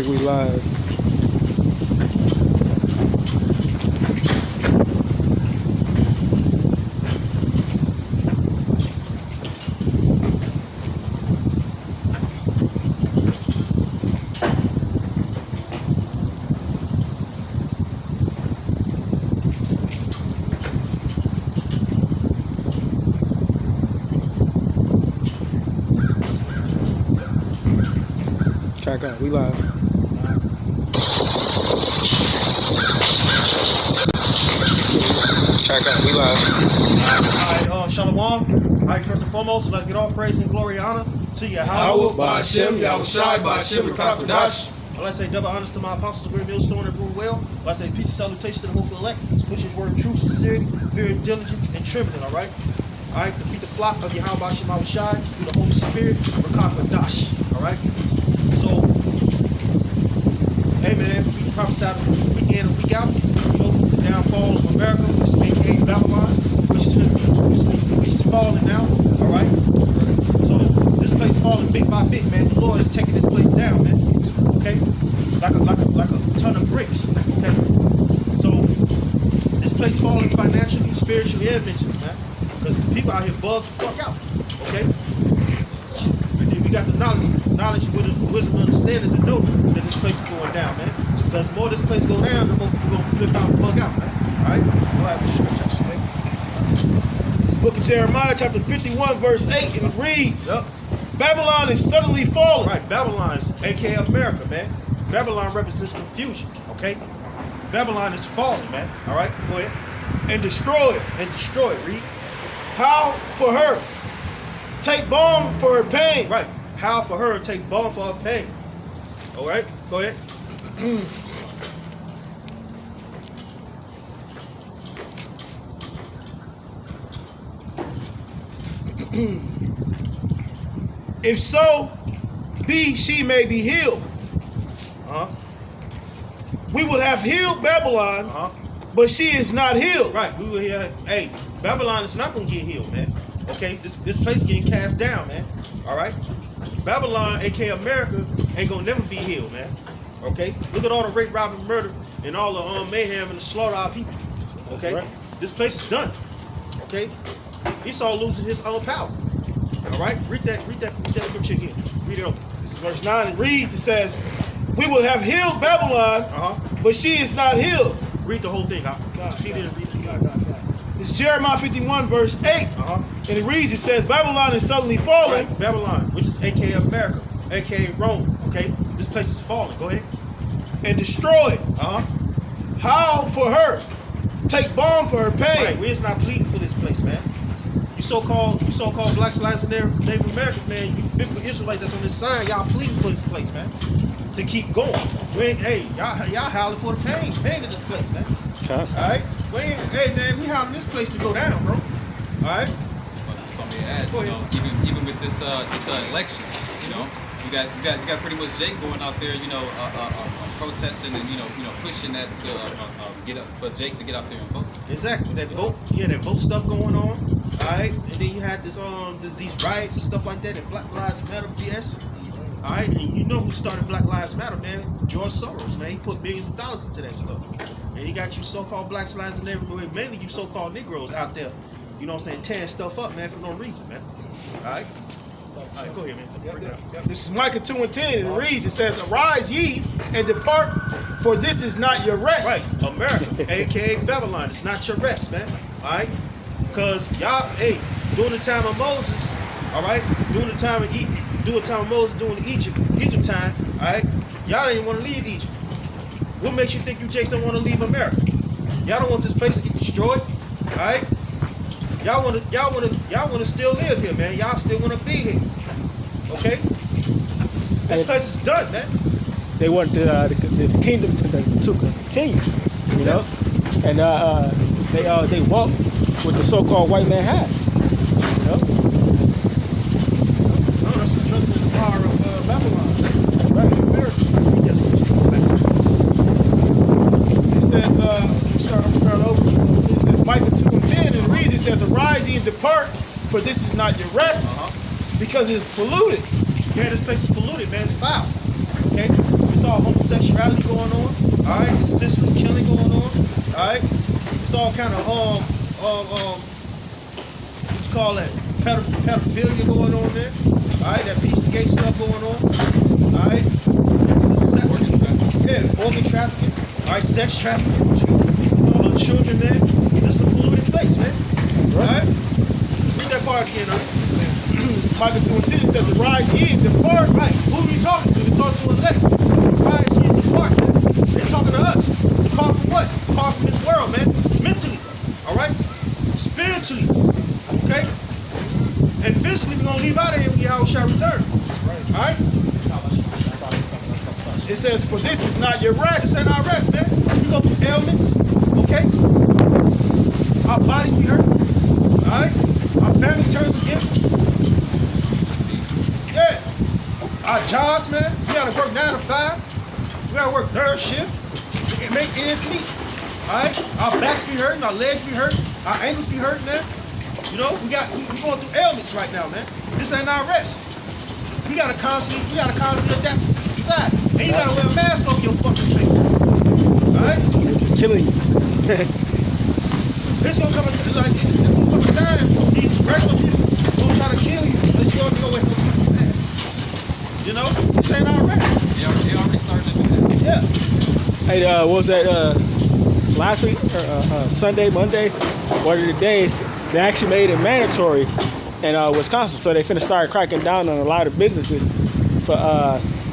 think we live. Check out, we live. Check out, we live. Alright, Shalom. Alright, first and foremost, let's get all praise and glory and honor to Yahweh, Ba'ashem, Yahushai, Ba'ashem, Rakakadash. Let's say double honors to my apostles, great millstone and rule well. Let's say peace and salutation to the hopeful elect, which is word truth, sincerity, very diligence, and trembling, alright? Alright, defeat the flock of Yahweh Ba'ashem Yahushai through the Holy Spirit, Rakakadash, alright? So, hey man, we prophesied week in and week out, you know, the downfall of America, which is aka Babylon, which is falling now, alright? So this place falling bit by bit, man. The Lord is taking this place down, man. Okay? Like a ton of bricks. Okay? So this place falling financially, spiritually, and mentally, man. Because the people out here bug the fuck out. Okay? We got the knowledge, wisdom, and understanding to know that this place is going down, man. Because the more this place go down, the more we're gonna flip out and bug out, man. Alright? Alright, let's show you, okay? This book of Jeremiah, chapter 51, verse 8, and it reads, Yep. Babylon is suddenly falling. Right, Babylon is aka America, man. Babylon represents confusion, okay? Babylon is falling, man. Alright, go ahead. And destroyed. And destroy it, read. How for her? Take balm for her pain. Right. How for her to take balm for her pain. Alright, go ahead. If so be she may be healed. Uh-huh. We would have healed Babylon, Uh-huh. but she is not healed. Right. We were here. Hey, Babylon is not gonna get healed, man. Okay, this place getting cast down, man. Alright? Babylon, aka America, ain't gonna never be healed, man. Okay? Look at all the rape, robbing, murder, and all the mayhem and the slaughter of our people. Okay? Right. This place is done. Okay? Esau losing his own power. Alright? Read that scripture again. Read it over. This is verse 9. It reads, it says, we will have healed Babylon, Uh-huh. but she is not healed. Read the whole thing. God. Read it. It's Jeremiah 51, verse 8. Uh-huh. And it reads, it says, Babylon is suddenly falling. Right. Babylon, which is aka America, aka Rome. Okay? This place is falling. Go ahead. And destroyed. Uh-huh. How for her? Take balm for her pain. Right, we is not pleading for this place, man. You so-called blacks, lives, and their Native Americans, man. You biblical Israelites that's on this sign, y'all pleading for this place, man, to keep going. Y'all howling for the pain in this place, man. Okay. All right, hey man, we howling this place to go down, bro. All right. If I may add, you know, even with this election, you know, you got pretty much Jake going out there, you know, protesting and you know pushing that to get up for Jake to get out there and vote. Exactly. That vote stuff going on. All right, and then you had these riots and stuff like that, and Black Lives Matter BS. All right, and you know who started Black Lives Matter, man? George Soros, man. He put billions of dollars into that stuff, and he got you so-called blacks, lives, and everywhere, mainly you so-called Negroes out there. You know what I'm saying? Tearing stuff up, man, for no reason, man. All right. All right, go ahead, man. Yep. This is Micah 2 and 10, and it reads, it says, arise ye and depart, for this is not your rest. Right, America, aka Babylon. It's not your rest, man. All right, because y'all, during the time of Moses, all right, during the time of Moses, during the Egypt time, all right, y'all didn't want to leave Egypt. What makes you think you Jakes don't want to leave America? Y'all don't want this place to get destroyed, all right? Y'all want to still live here, man. Y'all still want to be here, okay? This place is done, man. They want this kingdom to continue, you know, and they walk what the so-called white man has, you know. No, that's the trust in the power of Babylon. Right. America. It says, start over. It says Micah 2 and 10, and it reads, it says, arise ye and depart, for this is not your rest, because it is polluted. Yeah, this place is polluted, man. It's foul. Okay? It's all homosexuality going on. All right, it's senseless killing going on. All right, it's all kind of what you call that? Pedophilia going on there. All right, that piece of gay stuff going on. All right, organ trafficking. All right, sex trafficking. Children, man. This is a polluted place, man. All right, read that part again. This is Micah 2 and 10. It says, "Arise ye and depart." Right, who are you talking to? You're talking to a lady. Arise ye and depart, man. They're talking to us. Depart from what? Depart from this world, man. Mentally, all right? Spiritually, okay? And physically, we're going to leave out of here when Yahweh shall return. All right? It says, "For this is not your rest." This ain't our rest, man. We go through ailments, okay? Our bodies be hurt, all right? Our family turns against us. Yeah. Our jobs, man. We got to work 9 to 5. We got to work third shift. And make ends meet, all right? Our backs be hurting, our legs be hurting, our ankles be hurting, man. You know, we going through ailments right now, man. This ain't our rest. We gotta constantly adapt to society. And you gotta wear a mask over your fucking face. Alright? They're just killing you. There's gonna come a time these regular people gonna try to kill you because you don't know where no fucking mask. You know? This ain't our rest. They already started to do that. Yeah. Hey, what was that? Last week or Sunday, Monday, one of the days, they actually made it mandatory in Wisconsin, so they finna start cracking down on a lot of businesses for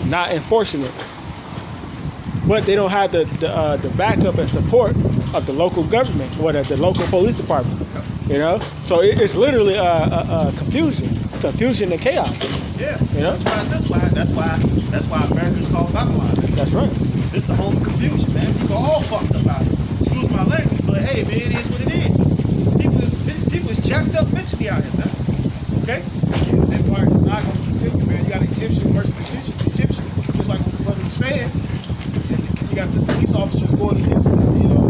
not enforcing it. But they don't have the backup and support of the local government or the local police department. You know, so it's literally confusion and chaos. Yeah. You know? That's why America's called Babylon. That's right. This the home of confusion, man. People are all fucked up out here. Excuse my language, but hey, man, it is what it is. People is jacked up mentally out here, man. Okay? Yeah, this empire is not going to continue, man. You got Egyptian versus Egyptian. Just like what the brother was saying. You got the police officers going against them, you know.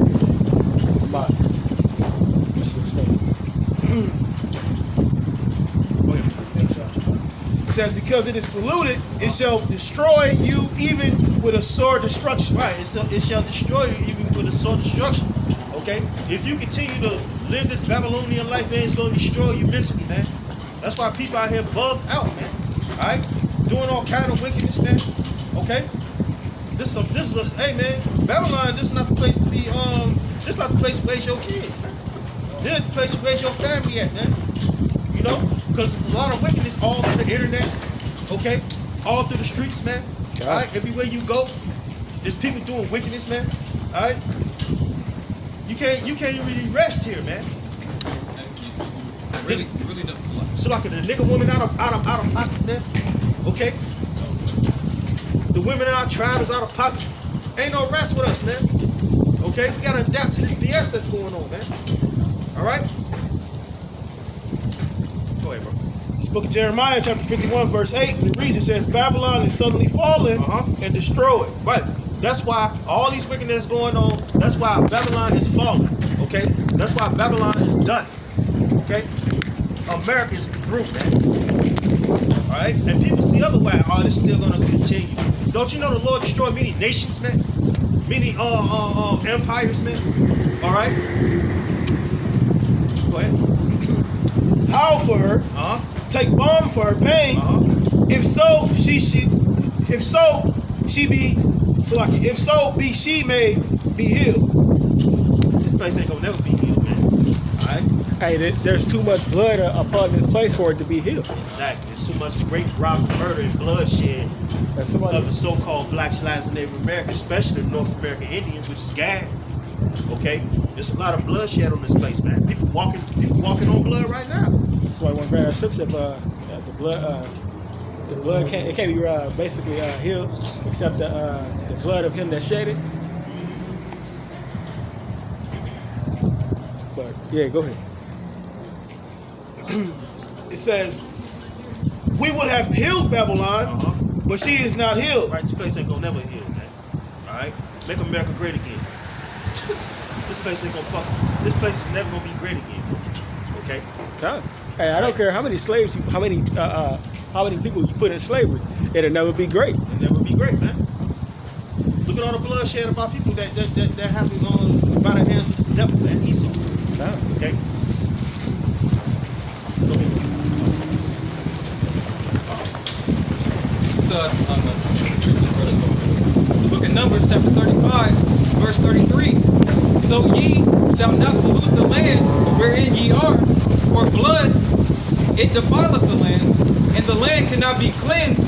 It says, "Because it is polluted, it shall destroy you even with a sword destruction." Right, it shall destroy you even with a sword destruction. Okay? If you continue to live this Babylonian life, man, it's going to destroy you mentally, man. That's why people out here bugged out, man. Alright? Doing all kind of wickedness, man. Okay? This is a hey man, Babylon, this is not the place to be, this is not the place to raise your kids, man. This is the place to raise your family at, man. You know? Because there's a lot of wickedness all through the internet, okay? All through the streets, man. Alright? Everywhere you go, there's people doing wickedness, man. Alright? You can't really rest here, man. Really don't. So like the nigga women out of pocket, man. Okay? The women in our tribe is out of pocket. Ain't no rest with us, man. Okay? We gotta adapt to this BS that's going on, man. Alright? Go ahead, bro. This book of Jeremiah, chapter 51, verse 8, the reason says, "Babylon is suddenly fallen and destroyed." Right. That's why all these wickedness going on, that's why Babylon is falling. Okay? That's why Babylon is done. Okay? America is through, man. Alright? And people see otherwise, it's still gonna continue. Don't you know the Lord destroyed many nations, man? Many empires, man. Alright? Go ahead. Howl for her, take balm for her pain. If so be she may be healed. This place ain't gonna never be healed, man. Alright? Hey, there's too much blood upon this place for it to be healed. Exactly. There's too much rape, robbery, murder, and bloodshed of the so-called blacks, lives in Native America, especially the North American Indians, which is gang. Okay? There's a lot of bloodshed on this place, man. People walking on blood right now. That's why one grad scripture, the blood can't be basically healed except the blood of him that shed it. But yeah, go ahead. It says, "We would have healed Babylon, but she is not healed." Right, this place ain't gonna never heal, man. Alright? Make America great again. This place ain't gonna this place is never gonna be great again, man. Okay? God. Hey, I don't care how many slaves, how many people you put in slavery, it'll never be great. It'll never be great, man. at all the bloodshed of our people that happened by the hands of this devil, man, Esau. Okay. Go ahead. The book of Numbers, chapter 35, verse 33. So ye shall not pollute the land wherein ye are, for blood it defileth the land, and the land cannot be cleansed.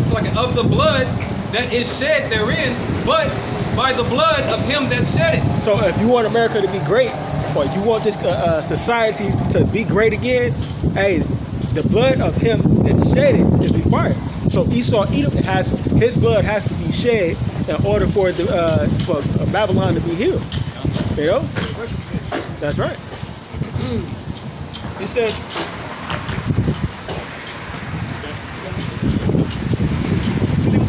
It's like of the blood that is shed therein, but by the blood of him that shed it. So if you want America to be great, or you want this society to be great again, hey, the blood of him that shed it is required. So Esau, Edom, his blood has to be shed in order for Babylon to be healed. You know? That's right. It says,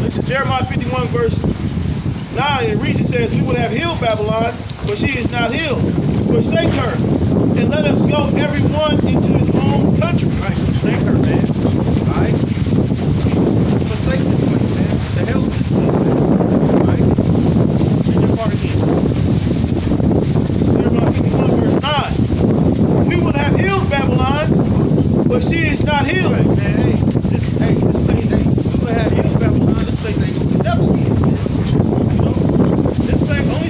it's Jeremiah 51 verse 9, and it reads, it says, we would have healed Babylon, but she is not healed. Forsake her, and let us go everyone into his own country. All right, forsake her, man. All right? Forsake this place, man. What the hell is this place, man? All right? Read your part again. This is Jeremiah 51 verse 9. We would have healed Babylon, but she is not healed. Right, man, this place, we would have healed Babylon. This place ain't gonna be devil again. You know? This place, the only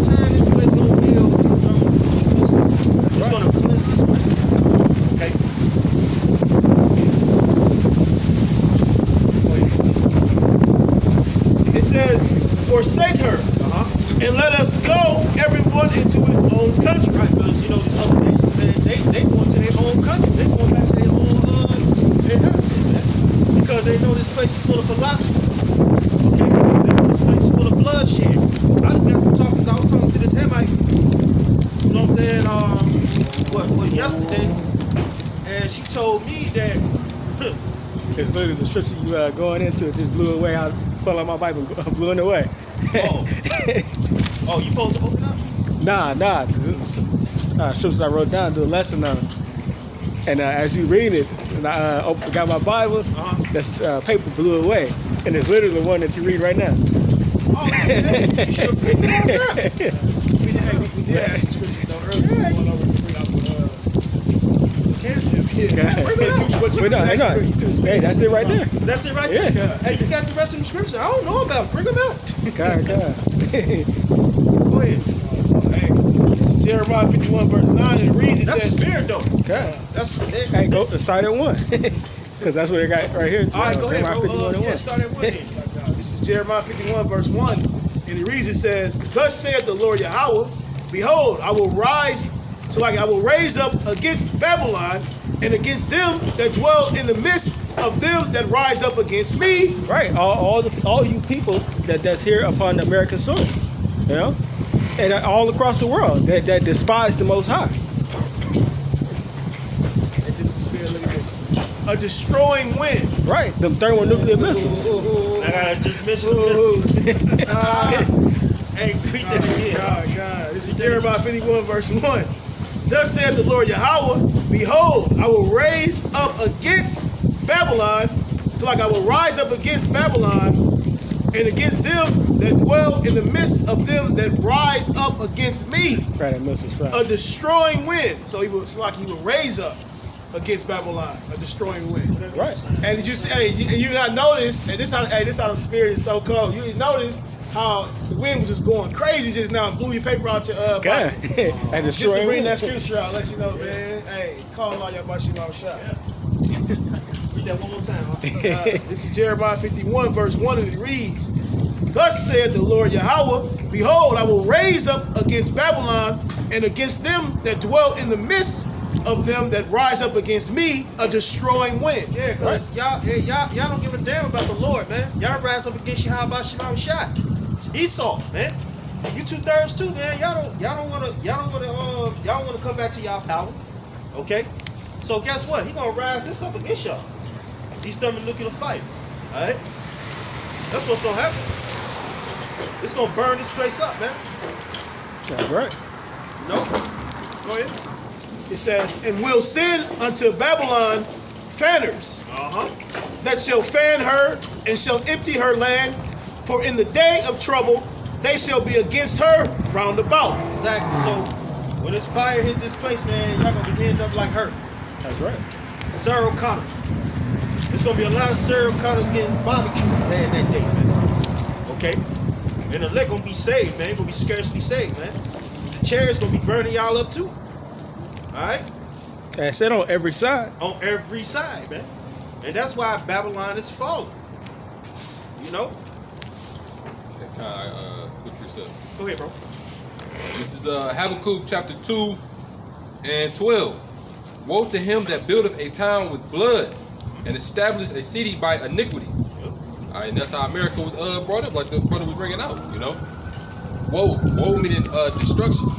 time this place gonna heal is it's gonna cleanse this place. Okay? It says, forsake her, and let us go everyone into his own country. Right, because you know these other nations, man, they going to their own country. They going back to their own inheritance, man. Because they know this place is full of philosophy. Okay? They know this place is full of bloodshed. I just got to talk, I was talking to this Hamite, you know what I'm saying, yesterday, and she told me that It's literally the scripture you going into. It just blew away. I fell out my Bible, blew it away. oh, you supposed to open up? Nah. Scriptures I wrote down, do a lesson on it. And as you read it, and I got my Bible, this paper blew away. And it's literally the one that you read right now. Oh, man, you should have picked it up. We did ask some scriptures though earlier. We went over to bring out Hey, that's it right there. That's it right Yeah. there. Hey, you got the rest of the scripture. I don't know about it. Bring them out. God. Go ahead. Hey, this is Jeremiah 51 verse 9, and it reads, it That's says, the spirit, though. God. That's Hey, go start at 1. Because that's what it got right here. All right, go ahead. Jeremiah 51 and 1. Start at 1. this is Jeremiah 51 verse 1, and it reads, it says, thus saith the Lord Yahweh, behold, I will raise up against Babylon and against them that dwell in the midst of them that rise up against me. Right, all you people that's here upon the American soil, you know, and all across the world that despise the Most High. And this is spirit, look at this. A destroying wind. Right, them thermonuclear missiles. I gotta just mention the missiles. Hey, read that again. God. This is Jeremiah 51 verse 1. Thus saith the Lord Yahweh, behold, I will raise up against Babylon, so like I will rise up against Babylon and against them that dwell in the midst of them that rise up against me. Right, that missile side. A destroying wind. So he will raise up against Babylon, a destroying wind. Right. And did you say, you not notice, and this how the spirit is so cold. You notice how the wind was just going crazy just now and blew your paper out your God. Bible. And Just to destroying bring that wind. scripture out, let you know, man. Hey, call all y'all Bashim out shot. Read that one more time. Huh? This is Jeremiah 51 verse 1, and it reads, thus saith the Lord Yahweh, behold, I will raise up against Babylon and against them that dwell in the midst of them that rise up against me, a destroying wind. Yeah, because y'all don't give a damn about the Lord, man. Y'all rise up against Yahweh Shema shot. Esau, man. You 2/3 too, man. Y'all don't wanna come back to y'all power. Okay? So guess what? He gonna rise this up against y'all. He's thermonuclear fight. Alright? That's what's gonna happen. It's gonna burn this place up, man. That's right. No? Go ahead. It says, and will send unto Babylon fanners that shall fan her and shall empty her land For in the day of trouble, they shall be against her round about. Exactly. So when this fire hit this place, man, y'all gonna be end up like her. That's right. Sarah O'Connor. There's gonna be a lot of Sarah O'Connors getting barbecued, man, that day, man. Okay? And the elect gonna be saved, man. Gonna be scarcely saved, man. The chairs gonna be burning y'all up too. Alright? And I said on every side. On every side, man. And that's why Babylon is falling. You know? Can I quick yourself? Go ahead, bro. This is Habakkuk chapter 2 and 12. Woe to him that buildeth a town with blood and establisheth a city by iniquity. All right, and that's how America was brought up, like the brother was bringing out, you know. Woe meaning destruction.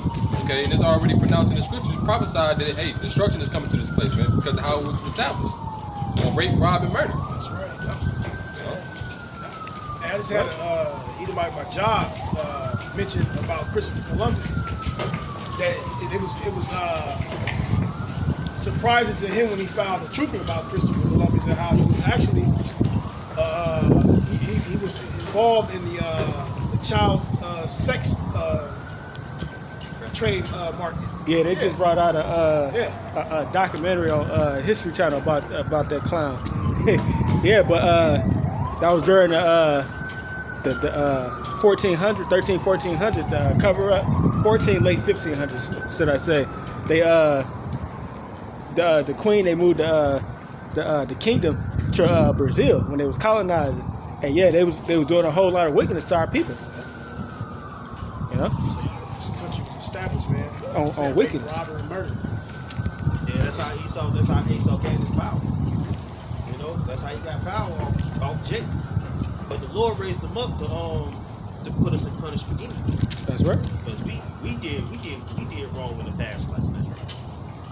Okay, and it's already pronounced in the scriptures, prophesied that, hey, destruction is coming to this place, man, because of how it was established. On rape, rob, and murder. That's right. I just had either my job mentioned about Christopher Columbus. That it was surprising to him when he found the truth about Christopher Columbus and how he was actually he was involved in the child sex trade market. Yeah, they just brought out a documentary on History Channel about that clown. Yeah, but that was during the 1400s cover up, late 1500s, should I say? They the queen, they moved the kingdom to Brazil when they was colonizing, and yeah, they was doing a whole lot of wickedness to our people. You know, So this country was established, man, on wickedness. robbery and murder. Yeah, that's how Esau gained his power. You know, that's how he got power off Jacob. But the Lord raised him up to put us in punishment anyway. That's right. Because we did wrong in the past life. That's right.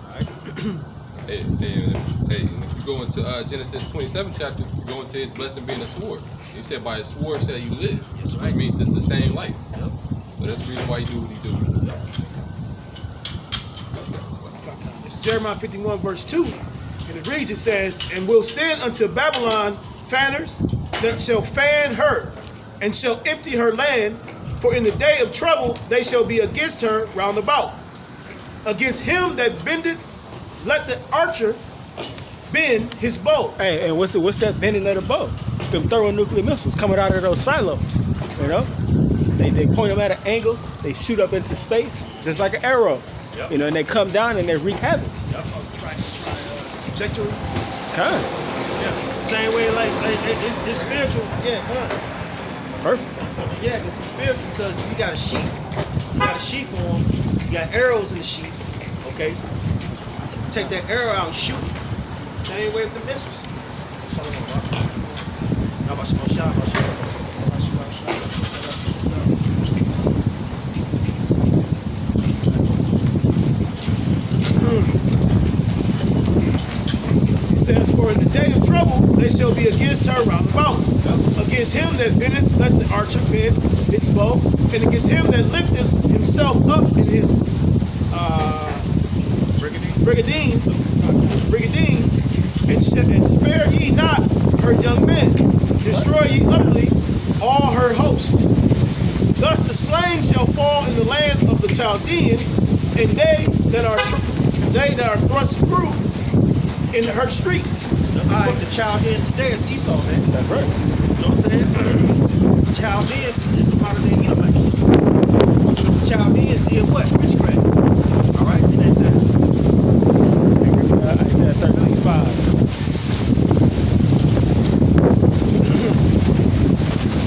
All right. Hey, and if you go into Genesis 27 chapter, you go into his blessing being a sword. He said, by his sword shall you live. Yes, which right. means to sustain life. Yep. So that's the reason why he do what he do. It's Jeremiah 51 verse 2. And it reads, it says, and will send unto Babylon fanners that shall fan her, and shall empty her land, for in the day of trouble they shall be against her round about. Against him that bendeth, let the archer bend his bow. Hey, and what's that bending of the bow? Them thermonuclear missiles coming out of those silos. You know, they point them at an angle, they shoot up into space just like an arrow. Yep. You know, and they come down and they wreak havoc. Trajectory. Kind. Yeah. Same way, like it's spiritual. Yeah, come on. Perfect. Yeah, it's spiritual because you got a sheath. You got a sheath on. You got arrows in the sheath. Okay. Take that arrow out and shoot it. Same way with the missiles. It says, for in the day of trouble they shall be against her round about. Against him that bendeth, let the archer bend his bow, and against him that lifteth himself up in his brigandine, and spare ye not her young men. Destroy ye utterly all her hosts. Thus the slain shall fall in the land of the Chaldeans, and they that are thrust through in her streets. The Chaldeans today is Esau, man. That's right. You know what I'm saying? Chaldeans is the modern day Edomites. The Chaldeans did what? Witchcraft. All right, in that time. Isaiah 13:5.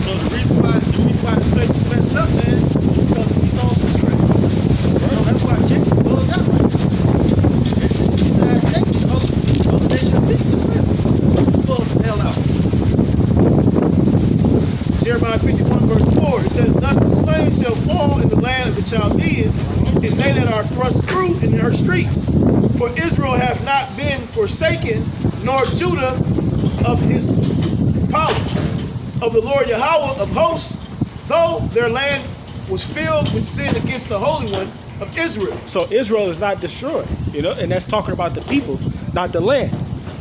So the reason why this place is messed up, man, is because of Esau's witchcraft. You know, that's why Jacob built up right. He said, Jacob, the nation of people as well. Pull the hell out. Jeremiah 51 verse 4, it says, thus the slain shall fall in the land of the Chaldeans, and they that are thrust through in her streets. For Israel hath not been forsaken, nor Judah of his power, of the Lord Yahweh of hosts, though their land was filled with sin against the Holy One of Israel. So Israel is not destroyed, you know, and that's talking about the people, not the land.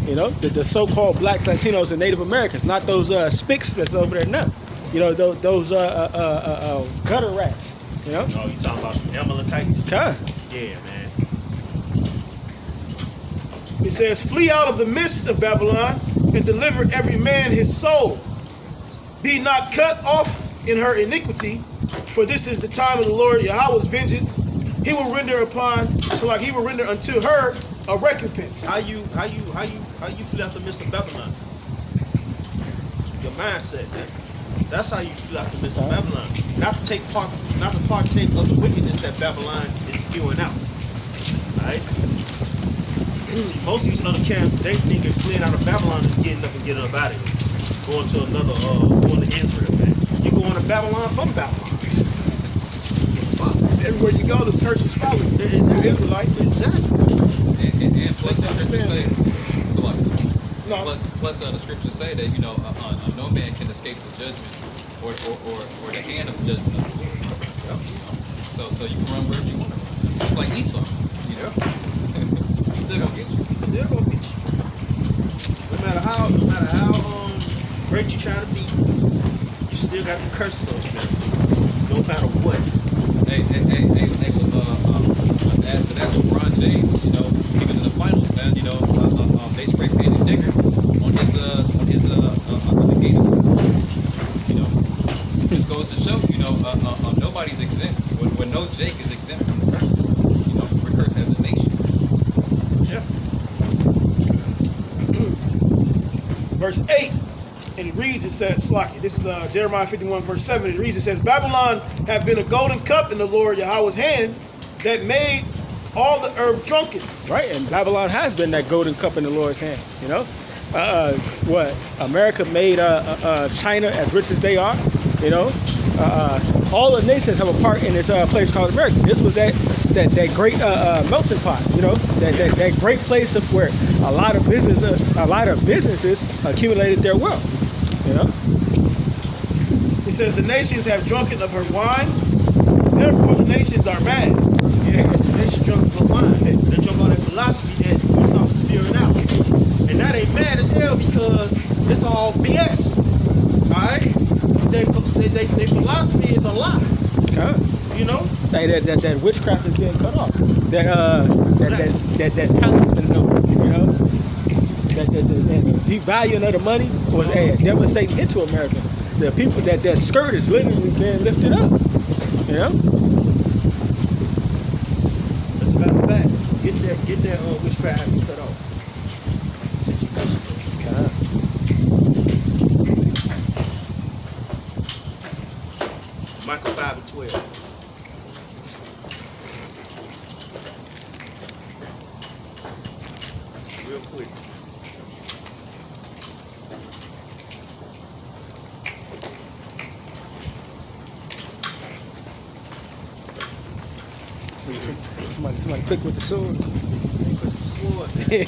You know, the so-called blacks, Latinos, and Native Americans, not those spics that's over there now. You know, those gutter rats. You know, Oh, you talking about the Amalekites? kind. Yeah, man. It says, flee out of the midst of Babylon and deliver every man his soul. Be not cut off in her iniquity, for this is the time of the Lord Yahweh's vengeance. He will render he will render unto her a recompense. How you feel out the midst of Babylon? Your mindset, man. That's how you feel out the midst of Babylon. Not to partake of the wickedness that Babylon is spewing out. Alright? See, most of these other camps, they think fleeing out of Babylon is getting up and getting up out of here. Going to going to Israel, man. You're going to Babylon from Babylon. Everywhere you go, the curses follow you. Exactly. Israelite. Exactly. And plus the scriptures say, so what? No. Plus the scriptures say that no man can escape the judgment or the hand of the judgment of the Lord. So you can run wherever you want. Just like Esau. You know? He's still gonna get you. Still gonna get you. No matter how great you try to be, you still got the curses on you, man. No matter what. Hey, to add to that, LeBron James, he was in the finals, man. They spray painted nigger on his engagement. Just goes to show, nobody's exempt. When no Jake is exempt from the curses, we're cursed as a nation. Yeah. Verse 8, and it reads, it says, Slocky, this is Jeremiah 51, verse 7, it reads, it says, Babylon have been a golden cup in the Lord Yahweh's hand that made all the earth drunken. Right, and Babylon has been that golden cup in the Lord's hand. You know, what America made China as rich as they are. You know, all the nations have a part in this place called America. This was that great melting pot. You know, that great place of where a lot of businesses accumulated their wealth. You know, It says, the nations have drunken of her wine, therefore the nations are mad. Yeah, because the nation drunk of wine. They drunk all that philosophy that was all spewing out. And now they mad as hell because it's all BS. Alright? Their philosophy is a lie. You know? Hey, that witchcraft is being cut off. That talisman note, you know, that devaluing of the money was a devastating hit to America. The people that skirt is literally being lifted up, you know. That's a matter of fact. Get that witchcraft cut off. Situation. Michael 5 and 12. Real quick. Somebody quick with the sword. Quick with the sword, man.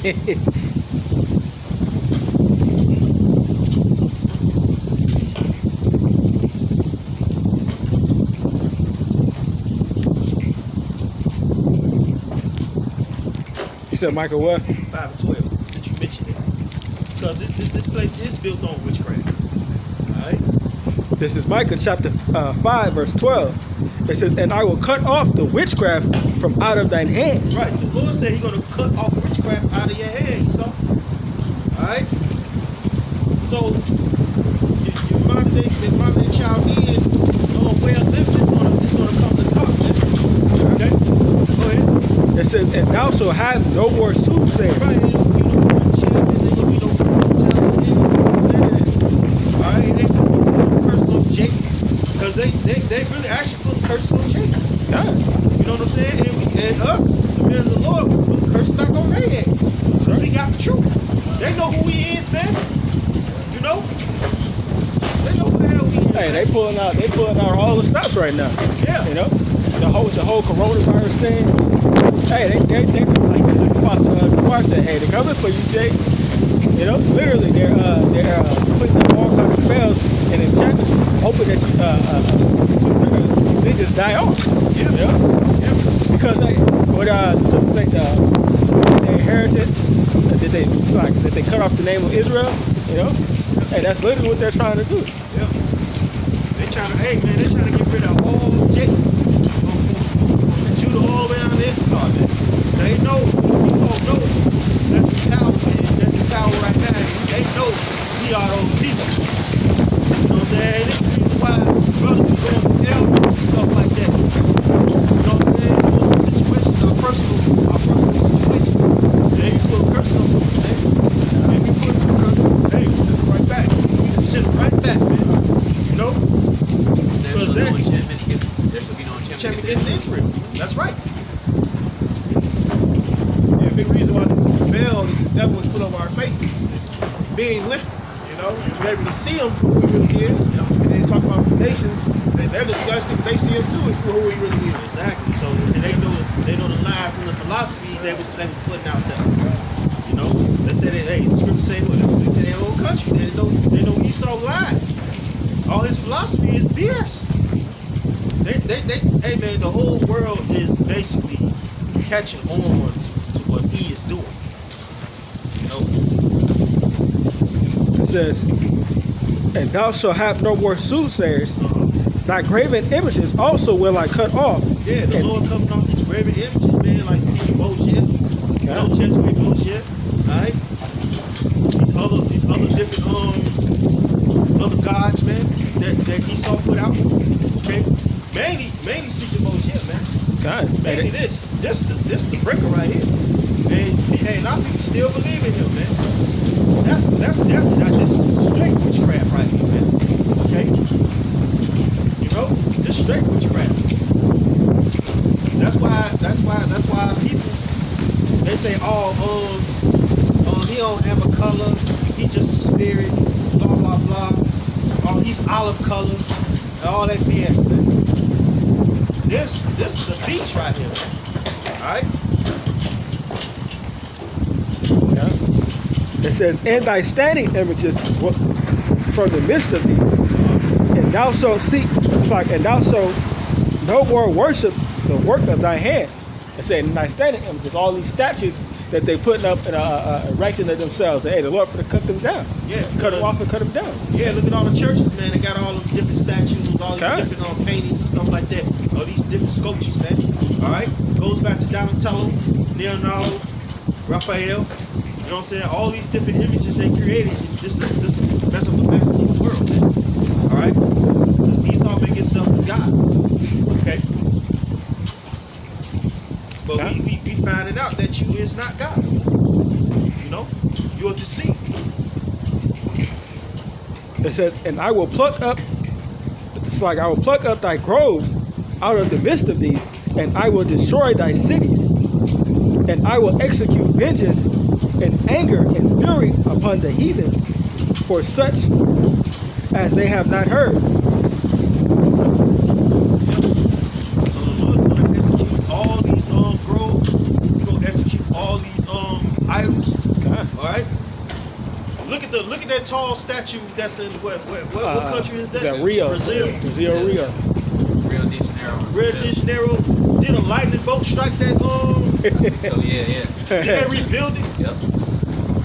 You said Michael what? 5 and 12, since you mentioned it. Because this place is built on witchcraft. Alright? This is Micah chapter 5, verse 12. It says, and I will cut off the witchcraft from out of thine hand. Right. The Lord said He's going to cut off witchcraft out of your hand, so. Alright? So, your modern day Chaldean way of living is going to come to talk. Okay? Go ahead. It says, and thou shalt have no more soothsayers. Right. You know, champions, ain't going to be no fortune tellers. Alright? They put curses on Jacob. Because they really actually put curses on Jacob. Yeah. You know what I'm saying? And us, the men of the Lord, we put curses back on their heads. Because we got the truth. They know who He is, man. You know? They know who the hell He is. Hey, they pulling out all the stops right now. Yeah. You know, the whole coronavirus thing. Hey, they like Pastor said, hey, they're coming for you, Jake. You know, literally, they're putting up all kinds of spells and enchantments, hoping that they just die off. Yeah. You know? Yeah. Because what the scriptures say, their inheritance, that they cut off the name of Israel. You know, hey, that's literally what they're trying to do. Yeah. they're trying to get rid of all Jacob. From Judah all the way down to Issachar, man. They know, Esau know that's the power, man. That's the power right now. They know we are those people. You know what I'm saying? This is the reason why brothers be going for elders and stuff like that. You know what I'm saying? Those situations, our personal situations. They ain't put curses on us, man. They be putting curses. Hey, we send it right back. We send it right back, man. You know? There shall be no enchantment Against Israel. That's right. Yeah, big reason why this veil that this devil was put over our faces is being lifted, you know, and we're able to see him for who he really is. You know? And then talk about nations, they're disgusting because they see him too as who he really is. Exactly. So they know the lies and the philosophies they was putting out there. You know, they said the scripture say what they say their whole country. They know Esau lied. All his philosophy is BS. Hey man, the whole world is basically catching on to what he is doing. You know? It says, and thou shalt have no more soothsayers. Thy graven images also will I cut off. Yeah, the Lord comes off these graven images, man, like see Moshe. You know, Chesapeake Moshe. Alright? These other different other gods, man, that Esau put out. Okay? Mainly seeking Moshe, man. God, Mainly this the breaker right here. And a lot of people still believe in him, man. That's straight witchcraft right here, man. Okay? You know, this straight witchcraft. That's why people they say, he don't have a color, he's just a spirit, blah blah blah. Oh, he's olive color, and all that BS, man. This is the beast right here, man. Alright? It says, and thy standing images from the midst of thee, and thou shalt seek, it's like, and thou shalt no more worship the work of thy hands. It said, and thy standing images, all these statues that they putting up and erecting of themselves. Hey, the Lord for to cut them down. Yeah. Cut them off and cut them down. Yeah, look at all the churches, man. They got all the different statues, all Okay. these different paintings and stuff like that. All these different sculptures, man. All right? Goes back to Donatello, Leonardo, Raphael. You know what I'm saying? All these different images they created just to mess up the fantasy of the world, man. All right? Because Esau make himself as God. Okay? But Okay. we finding out that you is not God. You know? You're deceived. It says, and I will pluck up, it's like I will pluck up thy groves out of the midst of thee, and I will destroy thy cities, and I will execute vengeance and anger and fury upon the heathen for such as they have not heard. So the Lord's going to execute all these groves. He's going to execute all these idols. God. All right. Look at that tall statue that's in what country is that? Is that Rio? Brazil. Brazil, Rio. Rio de Janeiro. Rio de Janeiro. Did a lightning bolt strike that? So yeah. Did they rebuild it? Yep.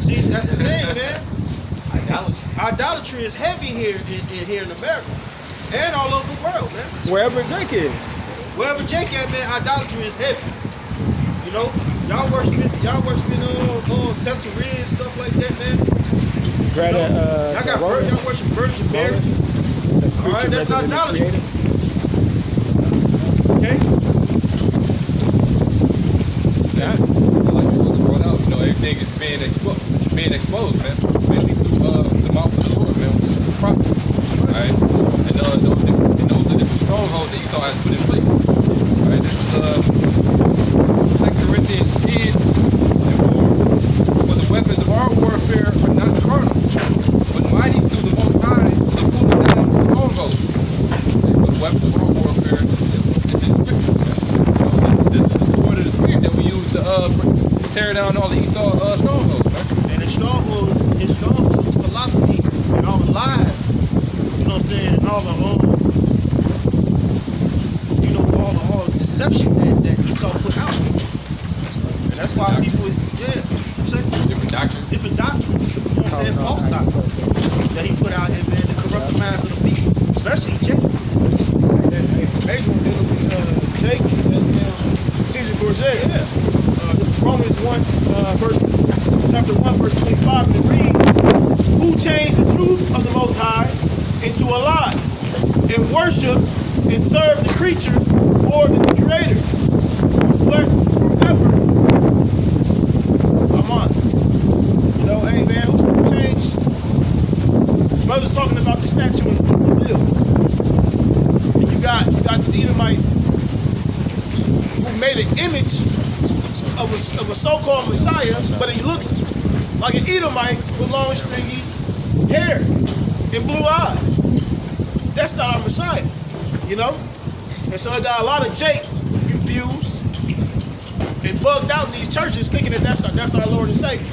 See, that's the thing, man. Idolatry. Idolatry is heavy here in America and all over the world, man. Wherever Jake is. Wherever Jake at, man, idolatry is heavy. You know, y'all worshiping Santeria and stuff like that, man. Greta, Y'all worship Virgin Mary. All right, that's not idolatry. Okay. Yeah. Like the brother brought out, everything is being exposed, man. Mainly through the mouth of the Lord, man, which is the prophets. Alright? And those are different strongholds that Esau has put in place. Alright, this is 2 Corinthians 10 and 4. For the weapons of our warfare are not carnal, but mighty through the Most High to the pulling down of strongholds. And for the weapons of our warfare, it's in Scripture. This is the sword of the Spirit that we use to tear down all the Esau strongholds, man. And his stronghold is philosophy and all the lies. You know what I'm saying? And all the all the deception that Esau put out. And that's why people Different doctrines. different doctrines. You know what I'm saying? False doctrines that he put out here, man, to corrupt the minds of the people, especially Jacob. Major one dealing with Jake and Caesar Bourget. Yeah. This is Romans 1, chapter 1, verse 25, and it reads, who changed the truth of the Most High into a lie, and worshiped and served the creature more than the Creator, who's blessed forever. I'm on. You know, hey man, who changed? Brother's talking about the statue in Brazil. And you got the Edomites who made an image of a so-called Messiah, but he looks like an Edomite with long stringy hair and blue eyes. That's not our Messiah, you know? And so I got a lot of Jake confused and bugged out in these churches thinking that that's our Lord and Savior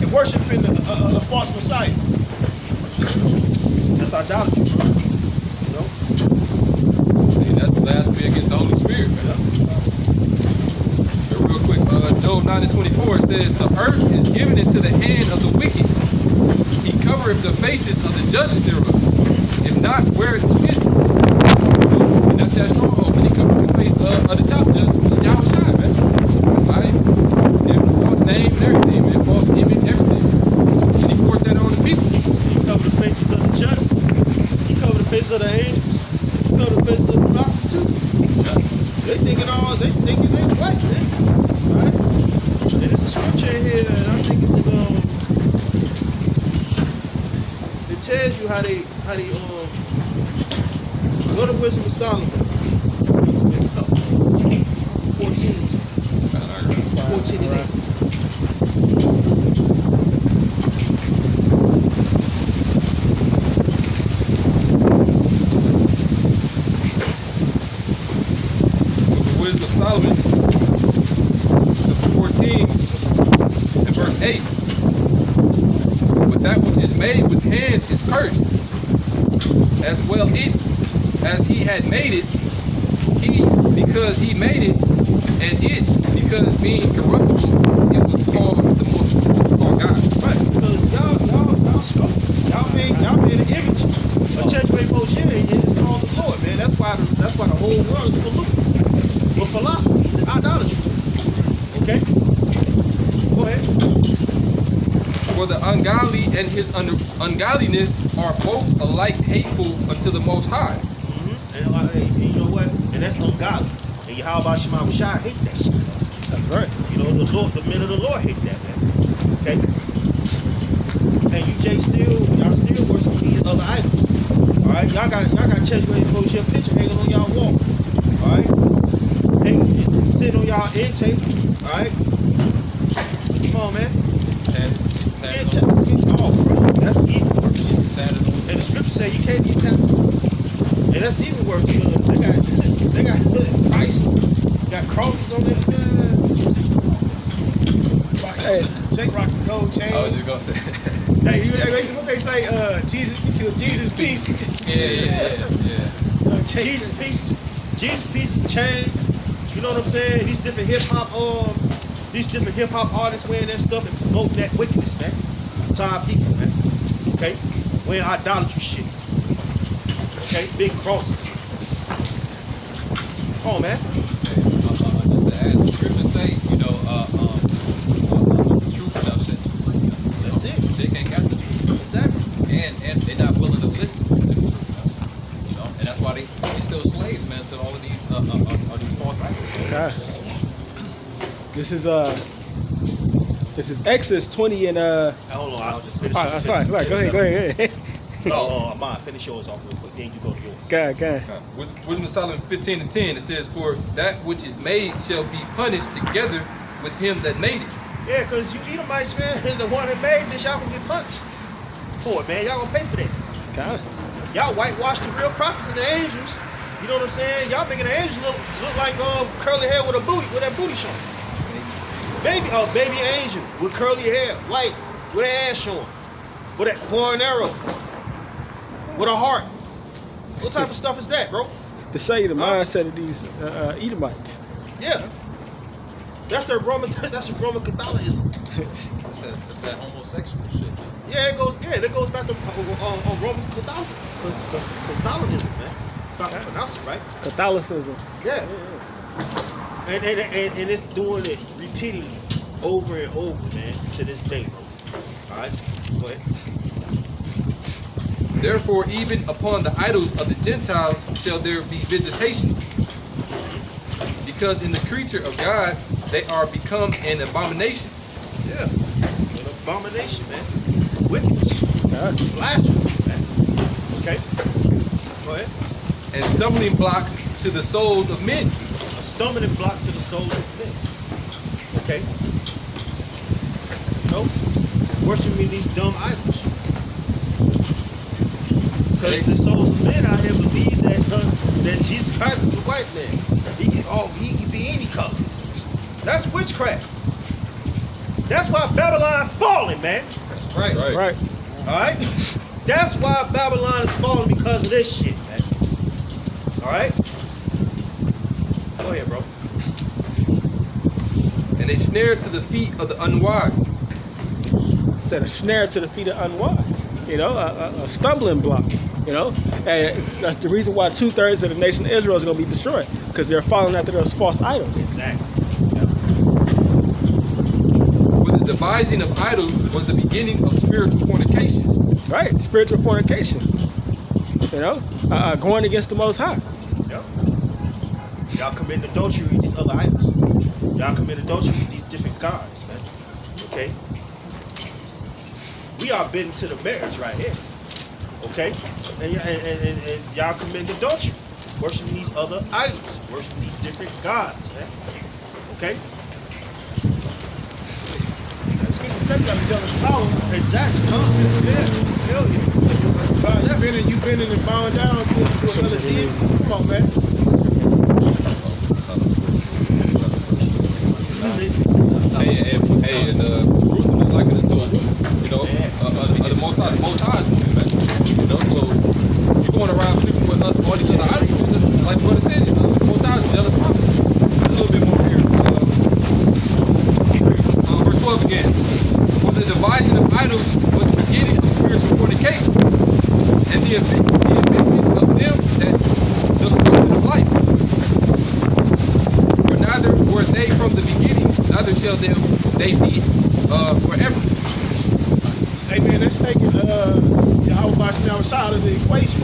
and worshiping a false Messiah. That's idolatry, bro. You know? And that's blasphemy against the Holy Spirit, man. Real quick, Job 9:24 says, the earth is given into the hand of the wicked. He covereth the faces of the judges thereof. If not, where is Israel? And that's that stronghold when he covered the face of the top judge, which is Yahushua, man. Right? And false name and everything, man. False image, everything. And he forced that on the people. He covered the faces of the judges. He covered the faces of the angels. He covered the faces of the prophets too. They thinking they white, man. Right? And there's a scripture in here, and I think it's it tells you how they go to Wisdom of Solomon. 14 and 8. Wisdom of Solomon, the 14 and verse 8. But that which is made with hands is cursed, as well it as he had made it, he because he made it, and it because being corruptible, it was called the most called God. Right, because y'all scope. Y'all made an image. A church made Moshe, and it's called the Lord, man. That's why the whole world is polluted with philosophies and idolatry. Okay? Go ahead. For the ungodly and his ungodliness are both alike hateful unto the Most High. And you know what? And that's ungodly. And how about Shema Rashai hate that shit. That's right. You know, the men of the Lord hate that, man. Okay? And you y'all still worship these other idols. Alright? Y'all got church ready to post your picture hanging on y'all wall. Alright? Sitting on y'all intake. Alright? Come on, man. That's even worse. And the scripture say you can't eat tattoos. And that's even worse. You know, they got Christ, got crosses on their Hey, Jake rock the gold chains. I was just gonna say. Hey, what they say? Jesus piece. Yeah. Jesus pieces, chains. You know what I'm saying? These different hip hop artists wearing that stuff and promoting that wickedness, man. To our people, man. Okay? Wearing idolatry shit. Okay? Big crosses. Come on, man. Just to add, the scriptures say, you know, the truth shall set you free. That's it. They ain't got the truth. Exactly. And they're not willing to listen to the truth. You know, and that's why they still slaves, man, to all of these false idols. Okay. This is Exodus 20 and Hold on, I'll just finish. sorry. Go ahead. No, Amon, finish yours off real quick. Then you go to yours. Go ahead. Wisdom of Solomon 15:10, it says, for that which is made shall be punished together with him that made it. Yeah, because you Edomites, man, the one that made this, y'all gonna get punished for it, man. Y'all gonna pay for that. Okay. Y'all whitewashed the real prophets and the angels. You know what I'm saying? Y'all making the angels look like curly hair with that booty showing. Baby angel with curly hair, white, with an ass showing, with that bow and arrow, with a heart. What type of stuff is that, bro? To show you the mindset of these Edomites. Yeah. That's their Roman Catholicism. It's that homosexual shit, man. Yeah, that goes back to Roman Catholicism, man. If I can pronounce it right. Catholicism. Yeah. And it's doing it repeatedly over and over, man, to this day, bro. All right, go ahead. Therefore, even upon the idols of the Gentiles shall there be visitation, because in the creature of God they are become an abomination. Yeah, an abomination, man. Wickedness, blasphemy, man. Okay, go ahead. And stumbling blocks to the souls of men. A stumbling block to the souls of men. Okay. No, worshiping these dumb idols. Because the souls of men out here believe that Jesus Christ is a white man. He can be any color. That's witchcraft. That's why Babylon falling, man. That's right. Right. All right. That's why Babylon is falling, because of this shit, man. All right. Go ahead, bro. And a snare to the feet of the unwise. Set a snare to the feet of unwise. You know, a stumbling block. You know, and that's the reason why 2/3 of the nation of Israel is going to be destroyed, because they're following after those false idols. Exactly. For the devising of idols was the beginning of spiritual fornication. Right, spiritual fornication. You know, going against the Most High. Yep. Y'all commit adultery with these other idols. Y'all commit adultery with these different gods, man. Okay? We are bidden to the marriage right here. Okay? And y'all commit adultery. Worshiping these other idols. Worshiping these different gods, man. Okay? Scripture said you got a jealous power. Exactly. Huh? Yeah. Hell yeah. You've been in and bound down to another deity. Come on, man. Hey, and Jerusalem is like it to a woman, you know, the Most High's woman, man. You know, so you're going around sleeping with all these other idols, like brother said, the Most High's jealous prophet. There's a little bit more here. Verse 12 again. For the dividing of idols was the beginning of spiritual fornication, and the invention of them that the person of life. For neither were they from the beginning, neither shall they be forever. Hey man, that's taking Yahweh Shah out of the equation.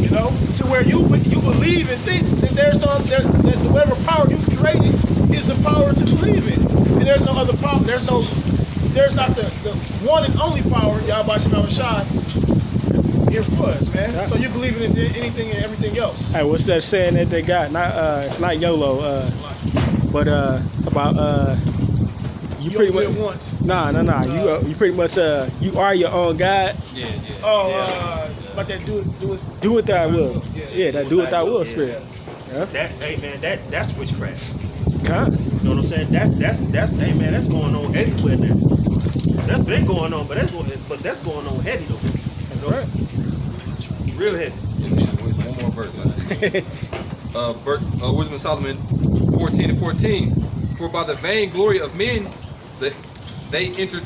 You know, to where you believe and think that that whatever power you've created is the power to believe in, and there's no other power. There's not the one and only power, Yahweh Shah, here for us, man. Yeah. So you're believing into anything and everything else. Hey, what's that saying that they got? Not it's not YOLO, but about you pretty much live once. Nah. You pretty much you are your own God. Yeah. Like that do Do it thy will. Yeah. That do it thy will Yeah. spirit. Yeah. Hey man, that's witchcraft. Kind. You know what I'm saying? That's hey man, that's going on everywhere now. That's been going on, but that's going on heavy though. You know? Right. Real heavy. It's one more verse. Wisdom of Solomon 14:14. For by the vain glory of men that they entered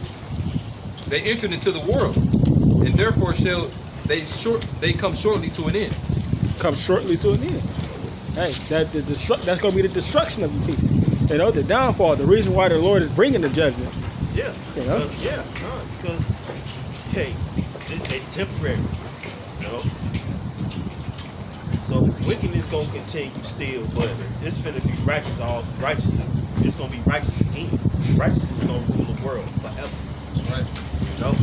into the world, and therefore shall they come shortly to an end. Come shortly to an end. Hey, that's going to be the destruction of the people. You know, the downfall. The reason why the Lord is bringing the judgment. Yeah. You know? Because hey, it's temporary. You know. So wickedness gonna continue still, but it's finna be righteous. It's gonna be righteous again. Righteousness is gonna rule the world forever. That's right. You know.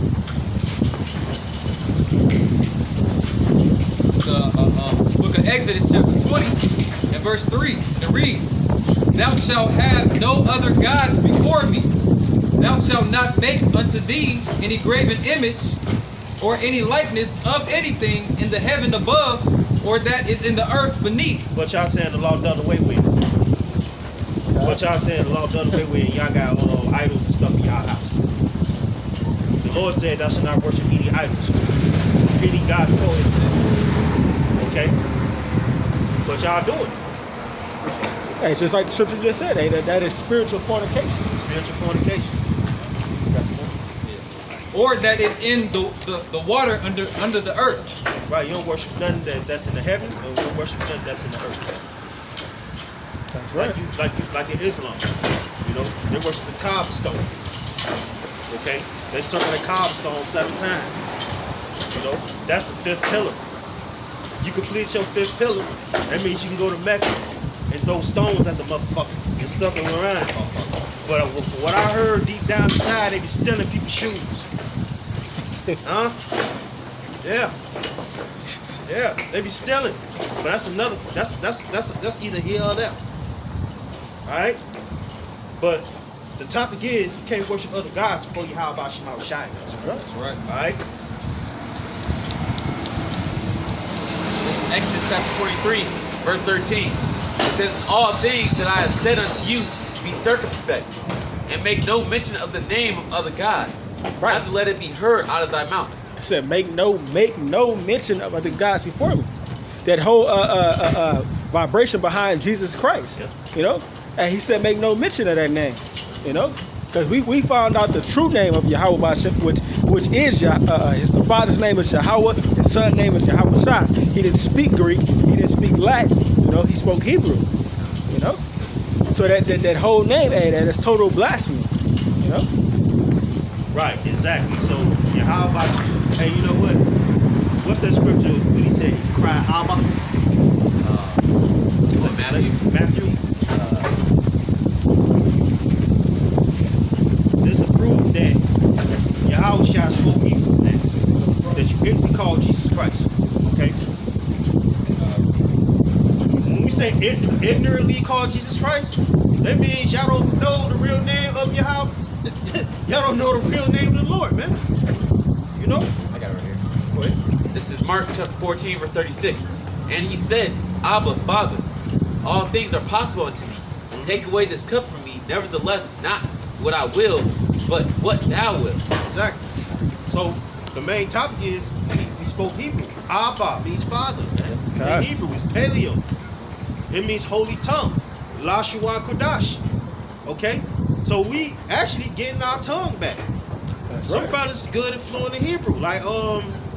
It's book of Exodus chapter 20 and verse 3. It reads, Thou shalt have no other gods before me. Thou shalt not make unto thee any graven image or any likeness of anything in the heaven above or that is in the earth beneath. But y'all saying the law done away with. But y'all saying the law done away with, and y'all got all idols and stuff in y'all house. The Lord said thou shalt not worship any idols, any god before him. Okay? But y'all doing it. Hey, it's just like the scripture just said. Hey, that is spiritual fornication. Spiritual fornication. That's one. Or that is in the water under the earth. Right, you don't worship nothing that's in the heavens, and you don't worship nothing that's in the earth. That's right. Like in Islam, you know, they worship the Kaaba stone. Okay, they circle the Kaaba stone 7 times. You know, that's the 5th pillar. You complete your 5th pillar, that means you can go to Mecca and throw stones at the motherfucker and circle around the motherfucker. But from what I heard deep down inside, they be stealing people's shoes. Huh? Yeah. Yeah, they be stealing. But that's another. That's either here or there. All right. But the topic is you can't worship other gods before you how about Shema Shai. That's right. All right. Exodus chapter 23, verse 13. It says, all things that I have said unto you, be circumspect, and make no mention of the name of other gods. Right. Neither let it be heard out of thy mouth. It said, make no mention of other gods before me. That whole vibration behind Jesus Christ, you know? And he said, make no mention of that name, you know? Because we found out the true name of Yahweh Bashem, which is the father's name is Yahweh, his son's name is Yahweh Shai. He didn't speak Greek, he didn't speak Latin, you know, he spoke Hebrew, you know? So that whole name, that's total blasphemy, you know? Right, exactly. So Yahweh Bashem, hey, you know what? What's that scripture when he said he cried Abba? Matthew. This is proof that Yahweh Shai spoke Hebrew, man. That you get to call Jesus Christ. Okay? When we say ignorantly call Jesus Christ, that means y'all don't know the real name of Yahweh. Y'all don't know the real name of the Lord, man. You know? I got it right here. Go ahead. This is Mark chapter 14, verse 36. And he said, Abba, Father, all things are possible unto me. Take away this cup from me. Nevertheless, not what I will, but what thou wilt. Exactly. So the main topic is we spoke Hebrew. Abba means father. Okay. In Hebrew is paleo. It means holy tongue. Lashuan Kodash. Okay? So we actually getting our tongue back. That's Some right. brothers good and fluent in Hebrew. Like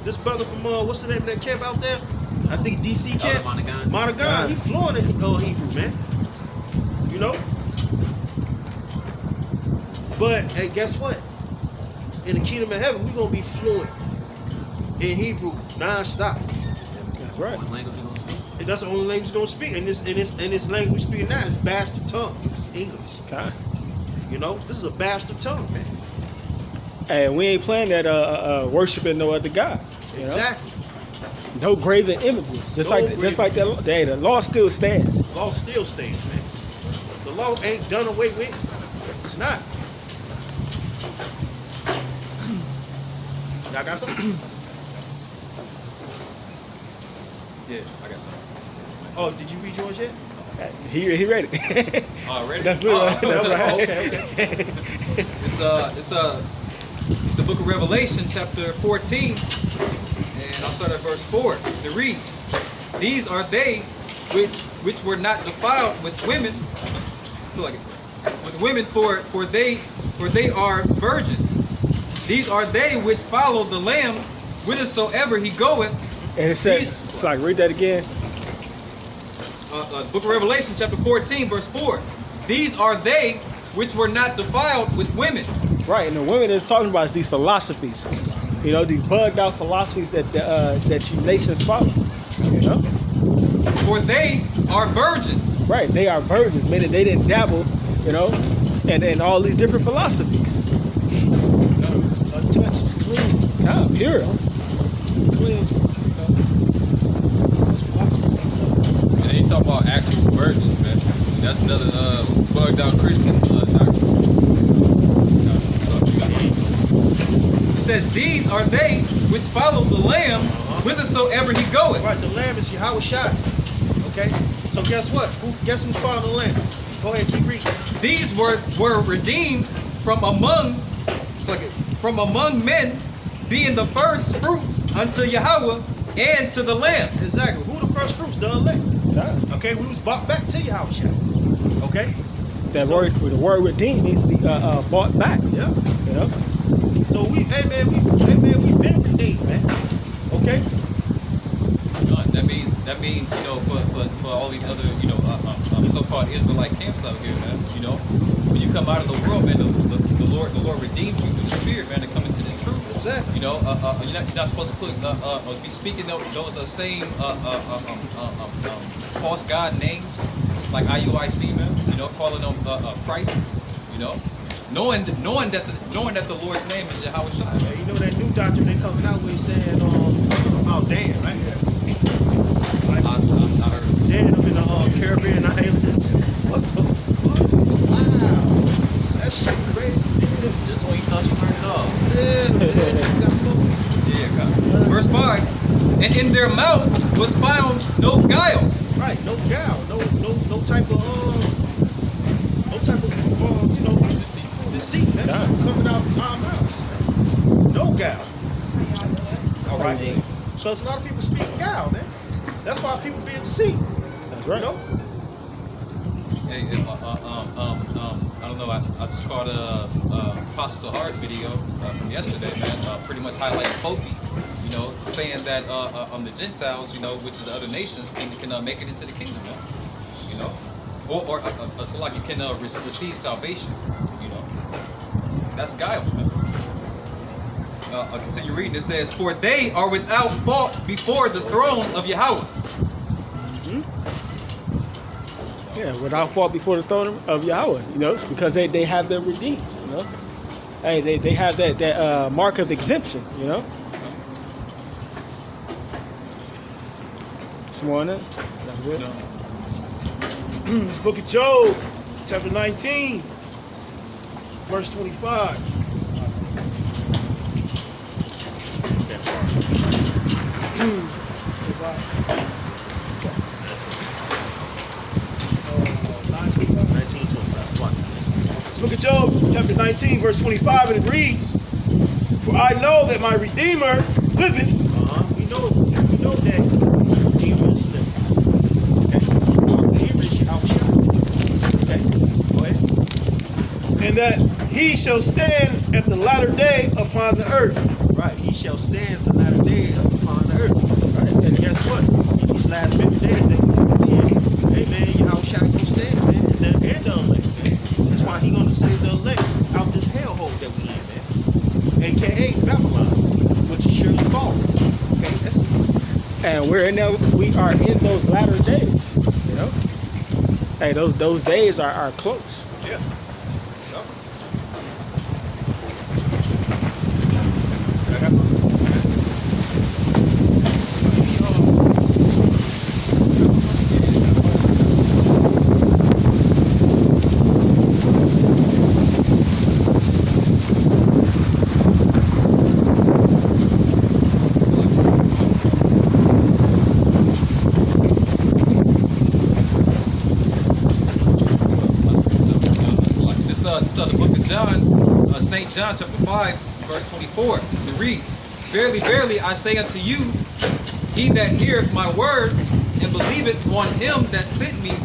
this brother from what's the name of that camp out there? I think DC camp. Monaghan. He fluent in Hebrew, man. You know? But hey, guess what? In the kingdom of heaven, we're gonna be fluent in Hebrew non-stop. That's right. What language you gonna speak? And that's the only language we're gonna speak. And this language we speaking now is bastard tongue. It's English. Okay. You know, this is a bastard tongue, man. And we ain't playing that worshiping no other God. You Exactly. know? No graven images. Just No like that. The law still stands. The law still stands, man. The law ain't done away with. It's not. Y'all got something? Yeah, I got something. Oh, did you read yours yet? He read it. Already? That's literally. That's right. Okay. It's the book of Revelation, chapter 14, and I'll start at verse 4. It reads, "These are they which were not defiled with women, for they are virgins. These are they which follow the Lamb whithersoever he goeth." And it says, it's like, read that again. Book of Revelation, chapter 14, verse 4. "These are they which were not defiled with women." Right, and the women it's talking about is these philosophies. You know, these bugged out philosophies that you nations follow. You know? For they are virgins. Right, they are virgins, meaning they didn't dabble, you know, and all these different philosophies. Untouched is clean. Yeah, pure. Cleansed. That's philosophy. And they talk about actual virgins, man. That's another bugged out Christian doctrine. It says, "These are they which follow the Lamb whithersoever he goeth." Right, the lamb is Yahweh Shai. Okay? So guess what? Guess who's following the lamb? Go ahead, keep reading. "These were redeemed from among men, being the first fruits unto Yahweh and to the Lamb." Exactly. Who the first fruits? The elect. Yeah. Okay, we was bought back to Yahweh Shai. Okay? The word redeemed needs to be bought back. Yeah. You know? So we've been redeemed, man. Okay? that means, you know, for all these other, you know, so-called Israelite camps out here, man. You know, when you come out of the world, man, the Lord redeems you through the Spirit, man, to come into this truth. Exactly. You know, you're not supposed to put be speaking those same false god names like IUIC, man. You know, calling them Christ. You know, knowing that the Lord's name is Yahweh Shai. Yeah, you know that new doctrine they coming out with saying about Dan, right? Like, I heard. Dan up in the Caribbean islands. What the fuck? Wow, that shit crazy. Just when you thought you learned it all. Yeah, man. You got smoke. Yeah, God. Verse 5. And in their mouth was found no guile. Right, no gal, no type of you know, deceit, man. Coming out of our mouths. No gal. All right. Because a lot of people speak gal, man. That's why people being deceived. That's right. You know? Hey, I don't know. I just caught Apostle Har's video from yesterday, man. Pretty much highlighting Fopi. You know, saying that the Gentiles, you know, which is the other nations, can make it into the kingdom, man. You know, or so like you can receive salvation. You know, that's guile, man. I'll continue reading. It says, "For they are without fault before the throne of Yahweh." Yeah, without fault before the throne of Yahweh, you know, because they have their redeemed, you know. Hey, they have that mark of exemption, you know. Some more on that? That was it? No. This book of Job, chapter 19, verse 25. Book of Job, chapter 19, verse 25, and it reads, "For I know that my Redeemer liveth, We know that Redeemer is living. Okay? Our Redeemer is Yahweh Shai. Okay? Go ahead. and that he shall stand at the latter day upon the earth." Right. He shall stand the latter day upon the earth. Right? And guess what? In these last 50 days that we live in, hey man, Yahweh Shai gonna stand, man, and the elect, man. That's why he gonna save the elect out this hellhole that we in, man. AKA Babylon, which is surely falling. Okay, that's And we are in those latter days, you know. Hey, those days are close. yeah. I got something. So the book of John, St. John chapter 5, verse 24, it reads, "Verily, verily, I say unto you, he that heareth my word and believeth on him that sent me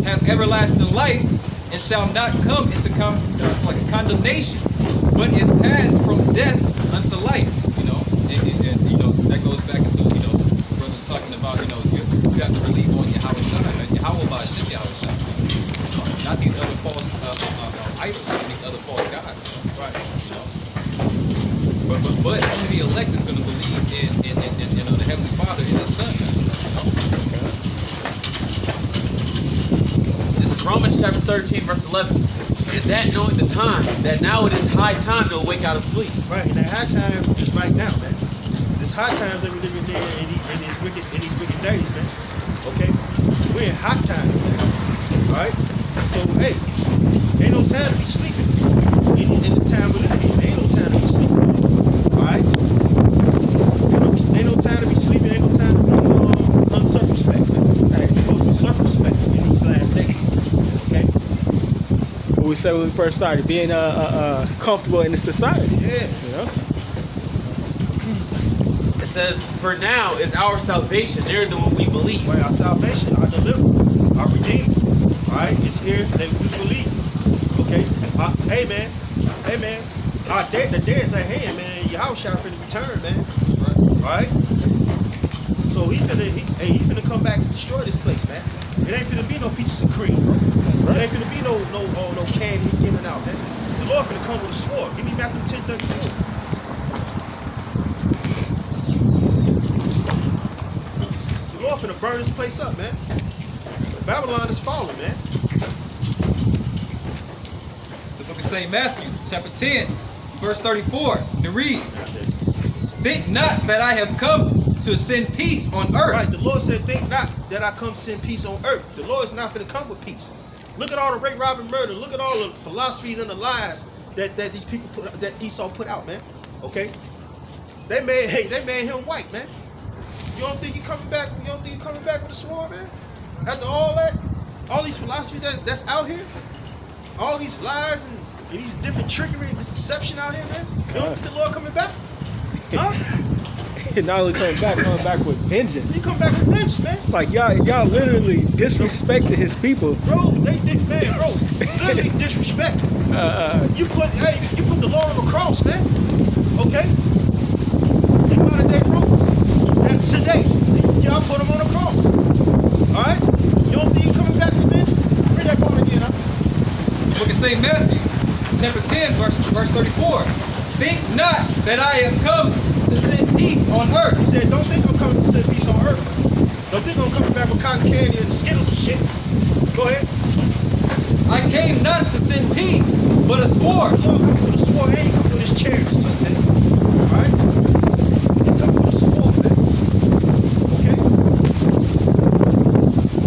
have everlasting life, and shall not come into condemnation, but is passed from death unto life." You know, and you know, that goes back into, you know, brothers talking about, you know, you have to believe on Yahweh Shai, and Yahweh Ba'ashem Yahweh Shai. Not these other false idols, not these other false gods. Right. You know. But only the elect is going to believe in you know, the Heavenly Father and His Son. You know? This is Romans chapter 13, verse 11. And that knowing the time, that now it is high time to awake out of sleep. Right, and that high time is right now, man. There's high times that we live in these wicked days, man. Okay? We're in hot times, man. Alright? So hey, ain't no time to be sleeping. In this time we live in, ain't no time to be sleeping. Alright? Ain't no time to be sleeping, ain't no time to be uncircumspect, man. Hey, you're supposed to be circumspect in these last days. Okay? What we said when we first started, being comfortable in the society. Yeah. You know? It says, "For now is our salvation nearer than when we believe." Right, our salvation, our deliverance, our redeemer. Alright, it's here that we believe. Okay? Hey man. The day is at hand, man. Your house shall finna return, man. Right? So So he finna come back and destroy this place, man. It ain't finna be no peaches and cream, bro. That's right. It ain't finna be no candy in and out, man. The Lord finna come with a sword. Give me Matthew 10:34. The Lord finna burn this place up, man. Babylon is falling, man. The book of St. Matthew, chapter 10, verse 34. It reads, "Think not that I have come to send peace on earth." Right, the Lord said, think not that I come send peace on earth. The Lord is not finna come with peace. Look at all the rape, robbing, murder. Look at all the philosophies and the lies that these people that Esau put out, man. Okay? They made him white, man. You don't think he coming back? You don't think he coming back with a sword, man? After all that, all these philosophies that's out here, all these lies and these different trickery and this deception out here, man. You don't think the Lord coming back? Huh? Not only coming back with vengeance. He come back with vengeance, man. Like y'all literally disrespected his people. Bro, they did, man, bro. Literally disrespect. You put the Lord on the cross, man. Okay? In modern day Romans. That's today. Y'all put him on the cross. Alright? You don't think he coming back with vengeance? Read that part again, huh? Book of St. Matthew, chapter 10, verse 34. "Think not that I have come to send peace on He earth." said, don't think I'm coming to send peace on earth. Don't think I'm coming back with cotton candy and Skittles and shit. Go ahead. "I came not to send peace, but a sword." The Lord coming with a sword and he coming with his chariots too, man. Alright? He's coming with a sword, man. Okay?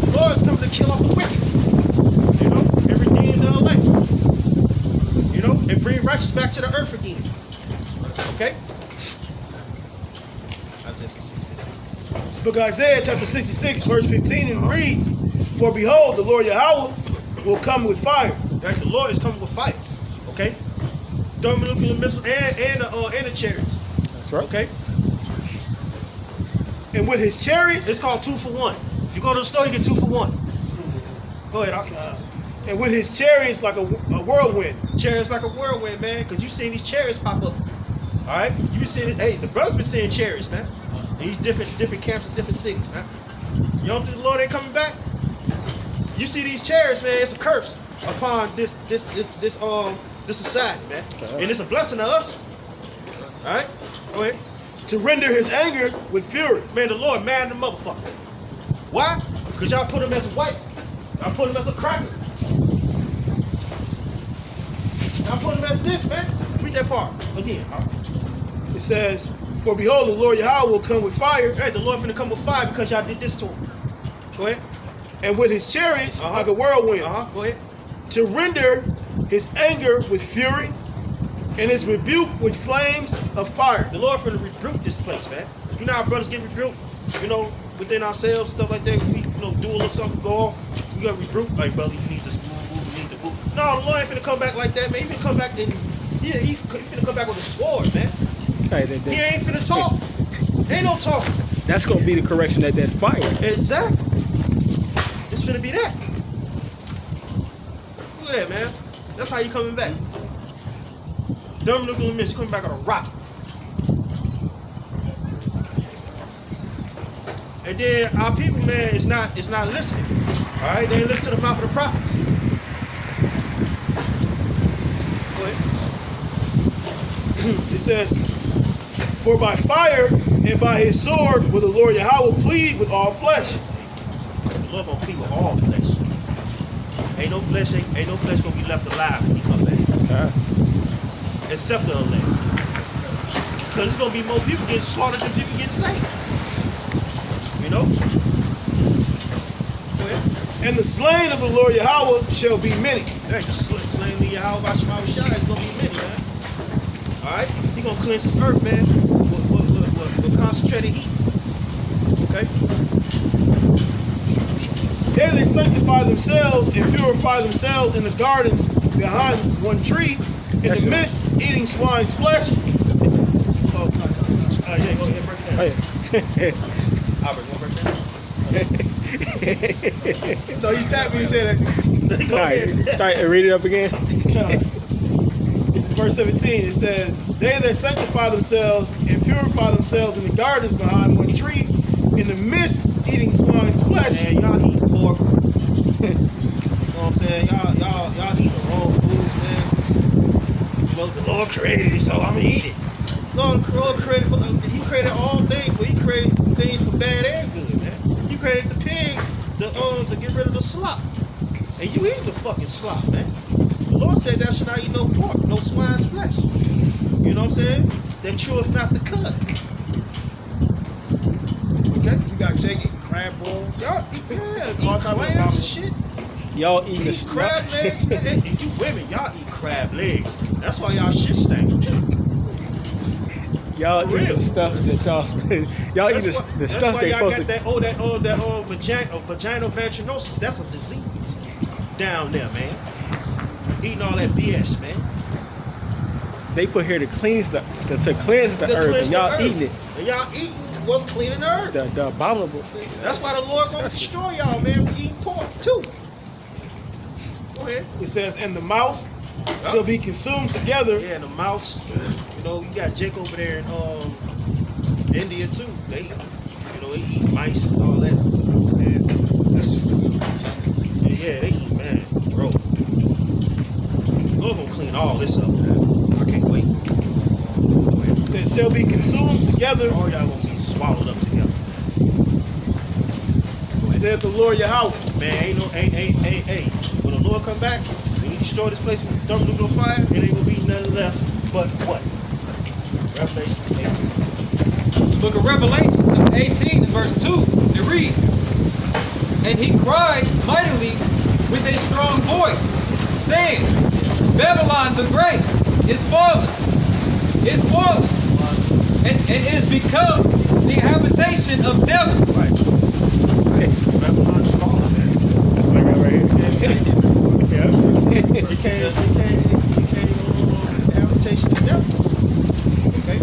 The Lord is coming to kill off the wicked. You know? And redeem the elect. You know? And bring righteousness back to the earth again. Okay? Isaiah 66:15. This book of Isaiah, chapter 66, verse 15, and it reads, "For behold, the Lord Yahweh will come with fire." Right? The Lord is coming with fire. Okay? Thermonuclear missiles and the chariots. That's right. Okay? And with his chariots, It's called 2 for 1. If you go to the store, you get 2 for 1. Go ahead, and with his chariots like a whirlwind. Chariots like a whirlwind, man, because you seen these chariots pop up. All right, you been seeing it. Hey, the brothers been seeing chariots, man. These different camps and different cities, man. You don't think the Lord ain't coming back? You see these chariots, man. It's a curse upon this society, man, and it's a blessing to us. All right, go ahead. To render his anger with fury. Man, the Lord mad at the motherfucker. Why? Because y'all put him as a white. Y'all put him as a cracker. Y'all put him as this, man. Read that part again. It says, "For behold, the Lord Yahweh will come with fire, Hey, the Lord finna come with fire because y'all did this to him. Go ahead. and with his chariots like a whirlwind. Go ahead. To render his anger with fury, and his rebuke with flames of fire." The Lord finna rebuke this place, man. You know how brothers get rebuked, you know, within ourselves, stuff like that. We, do a little something, go off. We got rebuked. Hey, brother, you need to move, you need to move. No, the Lord ain't finna come back like that, man. He finna come back and he finna come back with a sword, man. Hey, He ain't finna talk. Ain't no talking. that's gonna be the correction that fire. Exactly. It's finna be that. Look at that, man. That's how you coming back. Thermonuclear missiles coming back on a rocket. And then our people, man, is not listening. All right, they ain't listen to the mouth of the prophets. Go ahead. It says, "For by fire and by his sword will the Lord Yahweh plead with all flesh." The Lord gonna plead with all flesh. Ain't no flesh gonna be left alive when he come back. Except the elect. Because it's gonna be more people getting slaughtered than people getting saved. You know? Go ahead. And the slain of the Lord Yahweh shall be many. Hey, the slain of Yahweh by Shema Shai is gonna be many, man. Alright? He gonna cleanse his earth, man, with concentrated heat. Okay? There they sanctify themselves and purify themselves in the gardens behind one tree, in That's the it. midst, eating swine's flesh. Yeah, go ahead, break it down. Oh, yeah. Albert, you wanna break it down? No, you tapped me and said that. Go All right, ahead. start and read it up again. This is verse 17. It says, "They that sanctify themselves and purify themselves in the gardens behind one tree, in the midst eating swine's flesh. Man, y'all eat pork. You know what I'm saying? Y'all eat the wrong foods, man. You know, the Lord created it, so I'm gonna eat it. Lord created He created all things, but He created things for bad and good, man. He created the pig to get rid of the slop. And you eat the fucking slop, man. The Lord said thou shalt not eat no pork, no swine's flesh. You know what I'm saying? That cheweth not the cud. Okay? You got Jake eating crab balls. Y'all eat, All eat type of clams and shit. Y'all eating Eat crab legs, man. And you women, y'all eat crab legs. That's why y'all shit stink. Y'all For eating real. stuff that y'all eating the stuff they y'all supposed got to. vaginal vaginosis. That's a disease down there, man. Eating all that BS, man. They put here to cleanse the earth, and y'all eating it. And y'all eating what's cleaning the earth. The abominable thing. That's why the Lord gonna destroy y'all, man, for eating pork too. Go ahead. It says, and the mouse shall be consumed together. Yeah, and the mouse. You know, you got Jake over there in India too. They eat mice and all that. You know what I'm saying? That's just, yeah, they eat, man, bro. Lord gonna clean all this up, man. I can't wait. It says, shall be consumed together, All y'all gonna be swallowed up together. said the Lord Yahweh. Man, ain't no, hey. When the Lord come back, when He destroy this place with thermonuclear fire, it ain't gonna be nothing left but what? Revelation 18. Book of Revelation, 18 and verse 2, it reads, and he cried mightily with a strong voice, saying, Babylon the Great is fallen, and it is become the habitation of devils. Right. Babylon's fallen, man. That's what I got right here. It became the habitation of the devil. Okay?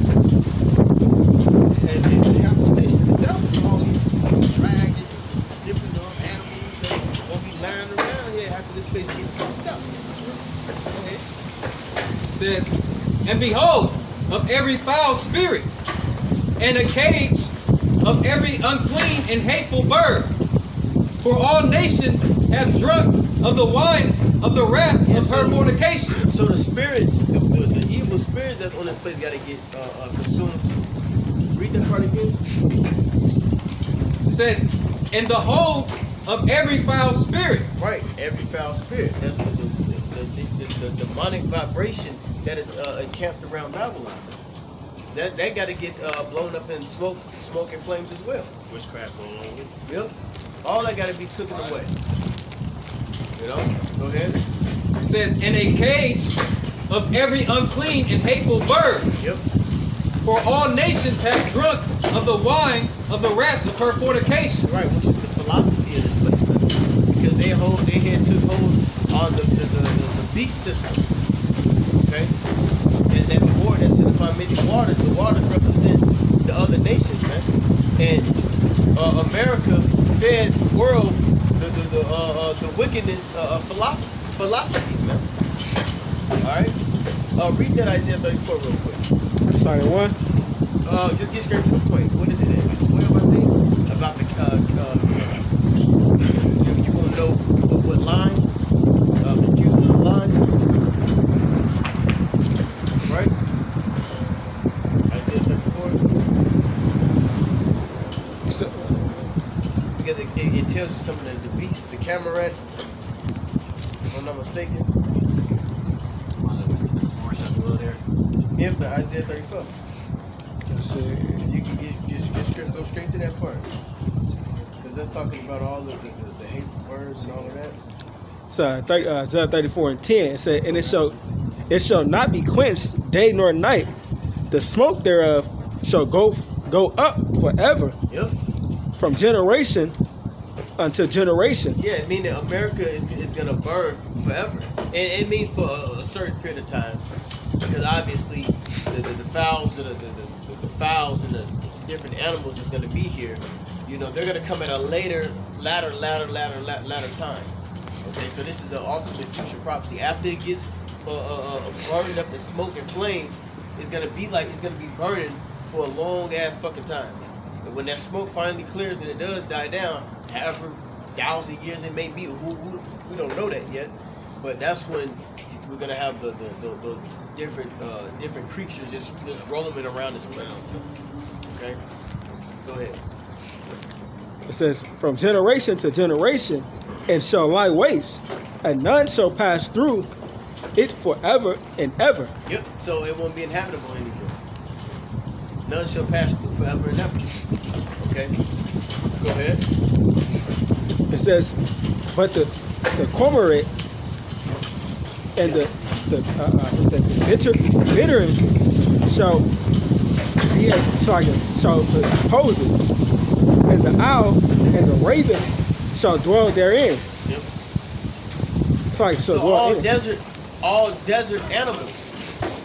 And the habitation of the devil, all these dragons, different animals that won't be lying around here after this place gets fucked up. Go ahead. It says, and behold, of every foul spirit, and a cage of every unclean and hateful bird. For all nations have drunk of the wine of the wrath of her fornication. So the spirits, the evil spirits that's on this place got to get consumed too. Read that part again. It says, and the whole of every foul spirit. Right, every foul spirit. That's the demonic vibration that is encamped around Babylon. That got to get blown up in smoke and flames as well. Witchcraft going on with it. Yep. All that got to be taken away. You know? Go ahead. It says, in a cage of every unclean and hateful bird. Yep. For all nations have drunk of the wine of the wrath of her fornication. Right, which is the philosophy of this place, man. Because they had took hold on the beast system. Okay? And that war that set upon many waters, the waters represents the other nations, man. And America fed the world the wickedness of philosophies, man. Alright? Read that Isaiah 34 real quick. Sorry, one. Just get straight to the point. What is it? 12, I think? About the you want to know what line? Confusion of the line. Right? Isaiah 34. Because it tells you some of the beasts, the Camaret, if I'm not mistaken. Yep, the Isaiah 34. Let's see. You can go straight to that part. Because that's talking about all of the hateful words and all of that. So Isaiah 34 and 10, it said, and it shall not be quenched day nor night. The smoke thereof shall go up forever, Yep. from generation unto generation. Yeah, it means that America is going to burn forever. And it means for a certain period of time. Because obviously the fowls and the fowls and the different animals that's going to be here, you know, they're going to come at a later time. Okay, so this is the ultimate future prophecy. After it gets burned up in smoke and flames, it's going to be burning for a long ass fucking time. And when that smoke finally clears and it does die down, however 1,000 years it may be, we don't know that yet. But that's when we're gonna have the different creatures just roaming around this place. Okay, go ahead. It says, from generation to generation, and shall lie waste, and none shall pass through it forever and ever. Yep. So it won't be inhabitable anymore. None shall pass through forever and ever. Okay. Go ahead. It says, but the cormorant and the bittern shall be shall oppose it, and the owl and the raven shall dwell therein. Yep. It's like So dwell all in. desert animals.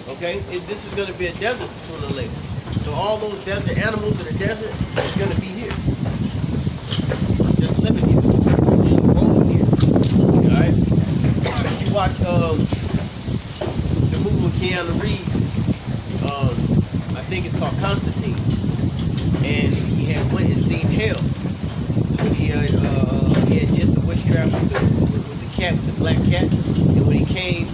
Okay. This is going to be a desert sooner or later. So all those desert animals in the desert is going to be here, just living here, roaming here. All right. You watch the movie with Keanu Reeves. I think it's called Constantine, and he had went and seen hell when he had did the witchcraft with the cat, with the black cat, and when he came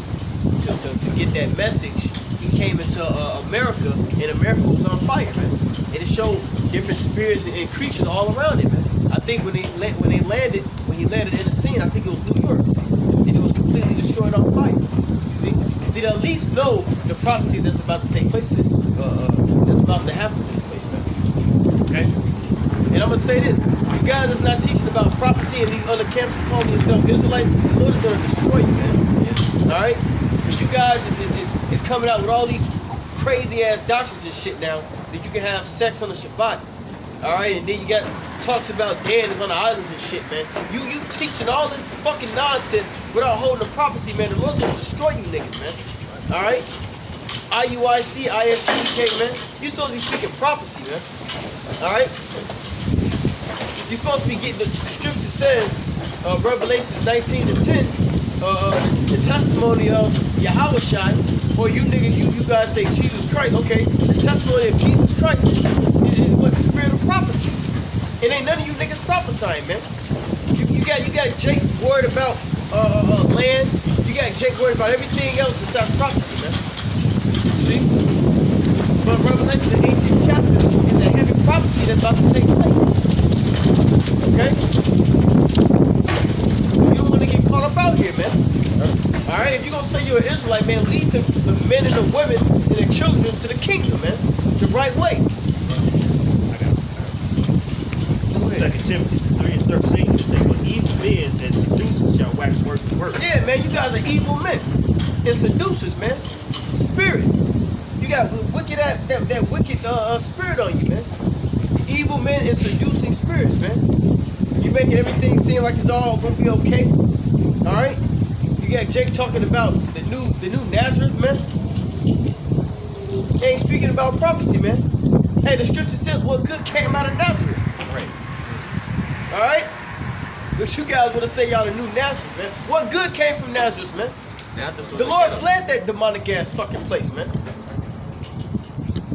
to get that message, he came into America, and America was on fire, man. And it showed different spirits and creatures all around it, man. I think when he landed in the scene, I think it was New York, and it was completely destroyed on fire. You see, they at least know the prophecies that's about to take place. That's about to happen to this place, man. Okay. And I'm gonna say this: you guys that's not teaching about prophecy and these other camps calling yourself Israelites, the Lord is gonna destroy you, man. All right. Because you guys is coming out with all these crazy ass doctrines and shit now that you can have sex on the Shabbat. All right, and then you got talks about Dan is on the islands and shit, man. You teaching all this fucking nonsense without holding a prophecy, man. The Lord's gonna destroy you niggas, man. All right, IUIC, ISUK, man. You supposed to be speaking prophecy, man. All right, you supposed to be getting the scripture says, Revelations 19:10. The testimony of Yahushua, or you niggas, you guys say Jesus Christ. Okay, the testimony of Jesus Christ is what the spirit of prophecy. It ain't none of you niggas prophesying, man. You got Jake worried about land. You got Jake worried about everything else besides prophecy, man. See? But Revelation, the 18th chapter, is a heavy prophecy that's about to take place. Okay? You don't want to get caught up out here, man. Alright, if you're going to say you're an Israelite, man, lead the men and the women and the children to the kingdom, man. The right way. This is 2 Timothy 3:13. It says, "But evil men and seducers shall wax worse and worse." Yeah, man, you guys are evil men and seducers, man. Spirits. You got that wicked spirit on you, man. Evil men and seducing spirits, man. You making everything seem like it's all gonna be okay. All right. You got Jake talking about the new Nazareth, man. He ain't speaking about prophecy, man. Hey, the scripture says what good came out of Nazareth. Right. All right. But you guys want to say y'all the new Nazareth, man. What good came from Nazareth, man? The Lord fled that demonic ass fucking place, man.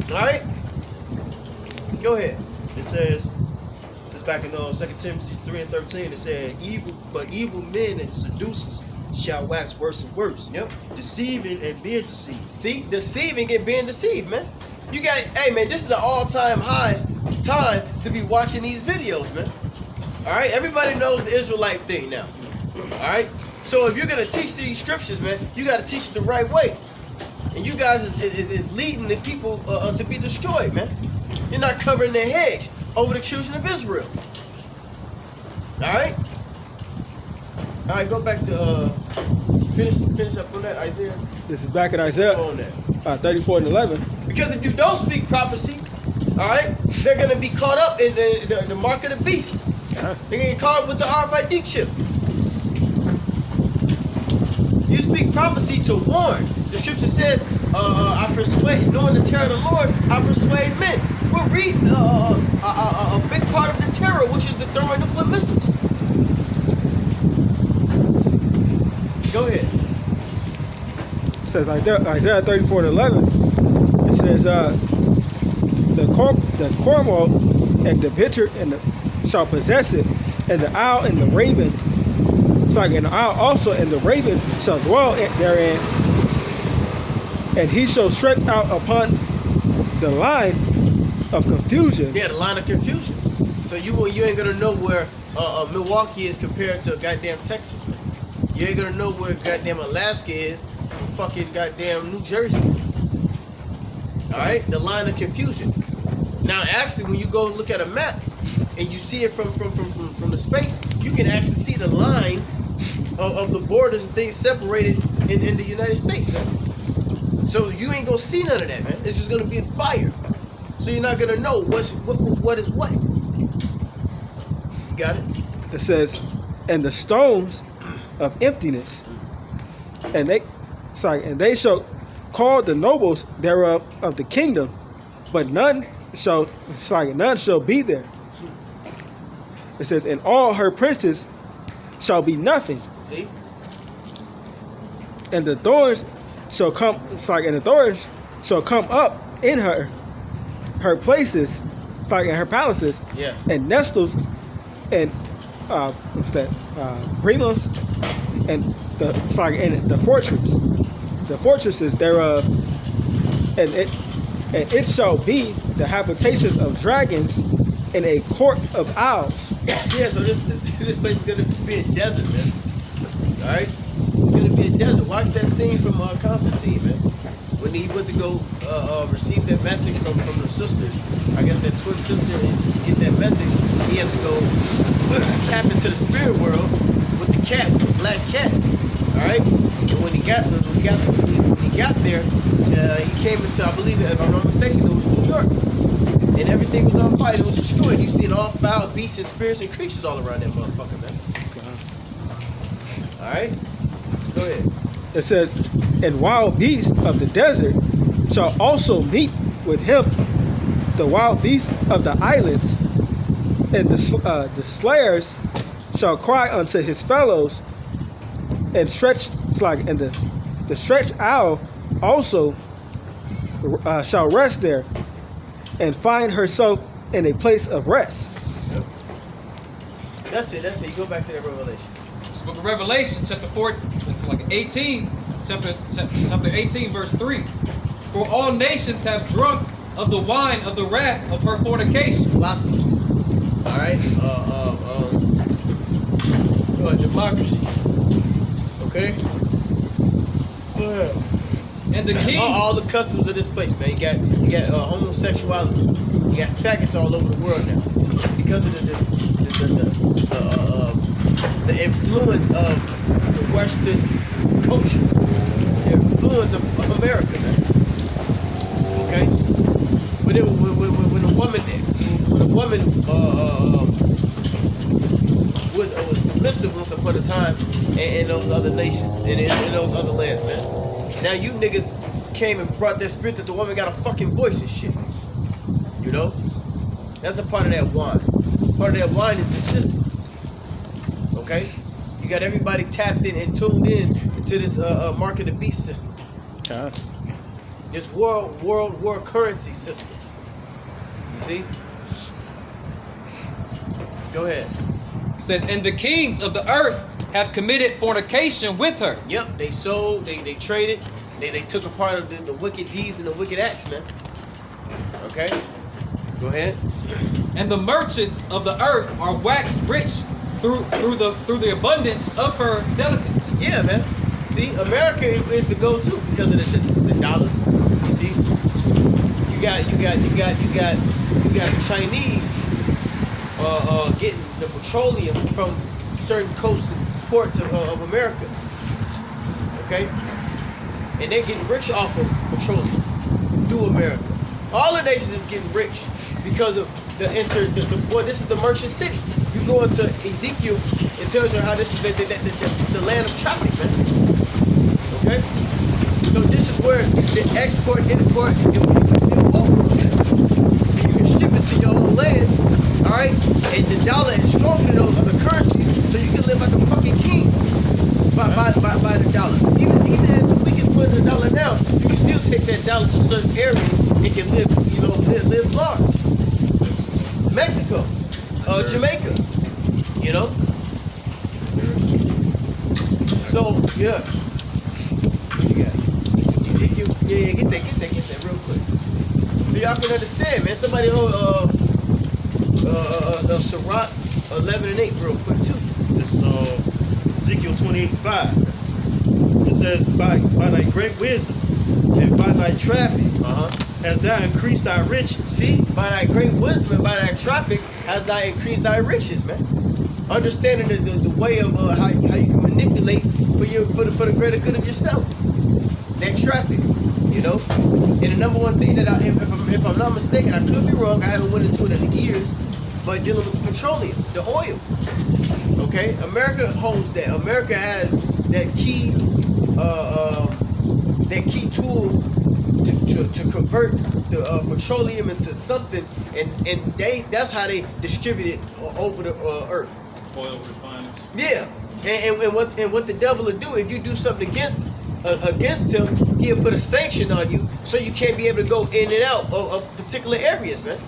All right. Go ahead. It says, this back in 2 Timothy 3:13. It said, evil men and seducers shall wax worse and worse. Yep. Deceiving and being deceived. See, deceiving and being deceived, man. You got, hey, man, this is an all-time high time to be watching these videos, man. All right, everybody knows the Israelite thing now. All right, so if you're gonna teach these scriptures, man, you got to teach it the right way. And you guys is leading the people to be destroyed, man. You're not covering their heads over the children of Israel. All right. All right, go back to finish up on that, Isaiah. This is back in Isaiah On that. 34:11. Because if you don't speak prophecy, all right, they're going to be caught up in the mark of the beast. They're going to get caught up with the RFID chip. You speak prophecy to warn. The scripture says, I persuade, knowing the terror of the Lord, I persuade men. We're reading a big part of the terror, which is the thermonuclear missiles. Go ahead. It says Isaiah 34:11. It says the cormorant and the bittern shall possess it, and the owl and the raven. And the owl also and the raven shall dwell therein, and he shall stretch out upon the line of confusion. Yeah, the line of confusion. So you ain't gonna know where Milwaukee is compared to goddamn Texas, man. You ain't gonna know where goddamn Alaska is from fucking goddamn New Jersey. All right, the line of confusion. Now, actually, when you go look at a map and you see it from the space, you can actually see the lines of the borders and things separated in the United States, man. So you ain't gonna see none of that, man. It's just gonna be a fire. So you're not gonna know what is what. You got it? It says, and the stones of emptiness, and they shall call the nobles thereof of the kingdom, but none shall be there. It says, and all her princes shall be nothing. See? And the thorns shall come. And the thorns shall come up in her places, in her palaces. Yeah. And nestles, and brimos, and the fortresses thereof, and it shall be the habitations of dragons, in a court of owls. Yeah, so this place is gonna be a desert, man. All right, it's gonna be a desert. Watch that scene from Constantine, man. When he went to go receive that message from the sisters, I guess that twin sister, to get that message, he had to go tap into the spirit world with the cat, with the black cat. All right, and when he got there, he came into, I believe, if I'm not mistaken, it was New York. And everything was on fire. It was destroyed. You seen all foul beasts and spirits and creatures all around that motherfucker, man. All right, go ahead. It says, and wild beasts of the desert shall also meet with him, the wild beasts of the islands, and the slayers shall cry unto his fellows, and the stretched owl also shall rest there, and find herself in a place of rest. That's it. You go back to that Revelation. This book of Revelation, chapter 4, it's like 18, chapter 18, verse 3. For all nations have drunk of the wine of the wrath of her fornication. Philosophies. All right. Democracy. Okay. And the kings. All the customs of this place, man. You got homosexuality. You got faggots all over the world now because of the influence of the Western culture, the influence of America, man. Okay. When a woman was submissive once upon a time in those other nations and in those other lands, man. Now you niggas came and brought that spirit that the woman got a fucking voice and shit. You know? That's a part of that wine. Part of that wine is the system. Okay? You got everybody tapped in and tuned in into this mark of the beast system. This world currency system. You see? Go ahead. It says, and the kings of the earth have committed fornication with her. Yep, they sold, they traded, they took a part of the wicked deeds and the wicked acts, man. Okay? Go ahead. And the merchants of the earth are waxed rich through the abundance of her delicacy. Yeah, man. See, America is the go-to because of the dollar. You see, you got the Chinese getting the petroleum from certain coasts and ports of America. Okay, and they're getting rich off of petroleum through America. All the nations is getting rich because of this is the merchant city. You go into Ezekiel, it tells you how this is the land of traffic, man. Okay? So this is where the export, import, and you can build wealth from that. You can ship it to your own land, alright? And the dollar is stronger than those other currencies, so you can live like a fucking king by the dollar. Even at the weakest point of the dollar now, you can still take that dollar to certain areas and can live large. Mexico, Jamaica. You know. So yeah. You got it. Yeah, get that real quick. So y'all can understand, man. Somebody hold Sirach 11 and 8 real quick too. This is Ezekiel 28:5. It says, by thy great wisdom and by thy traffic hast thou increased thy riches. See, by thy great wisdom and by thy traffic has thou increased thy riches, man. Understanding the way of how you can manipulate for the greater good of yourself. That traffic, you know. And the number one thing that if I'm not mistaken, I could be wrong. I haven't went into it in years, but dealing with the petroleum, the oil. Okay, America holds that. America has that key tool to convert the petroleum into something, and that's how they distribute it over the earth. Oil refiners. Yeah, and what the devil will do if you do something against him, he'll put a sanction on you, so you can't be able to go in and out of particular areas, man.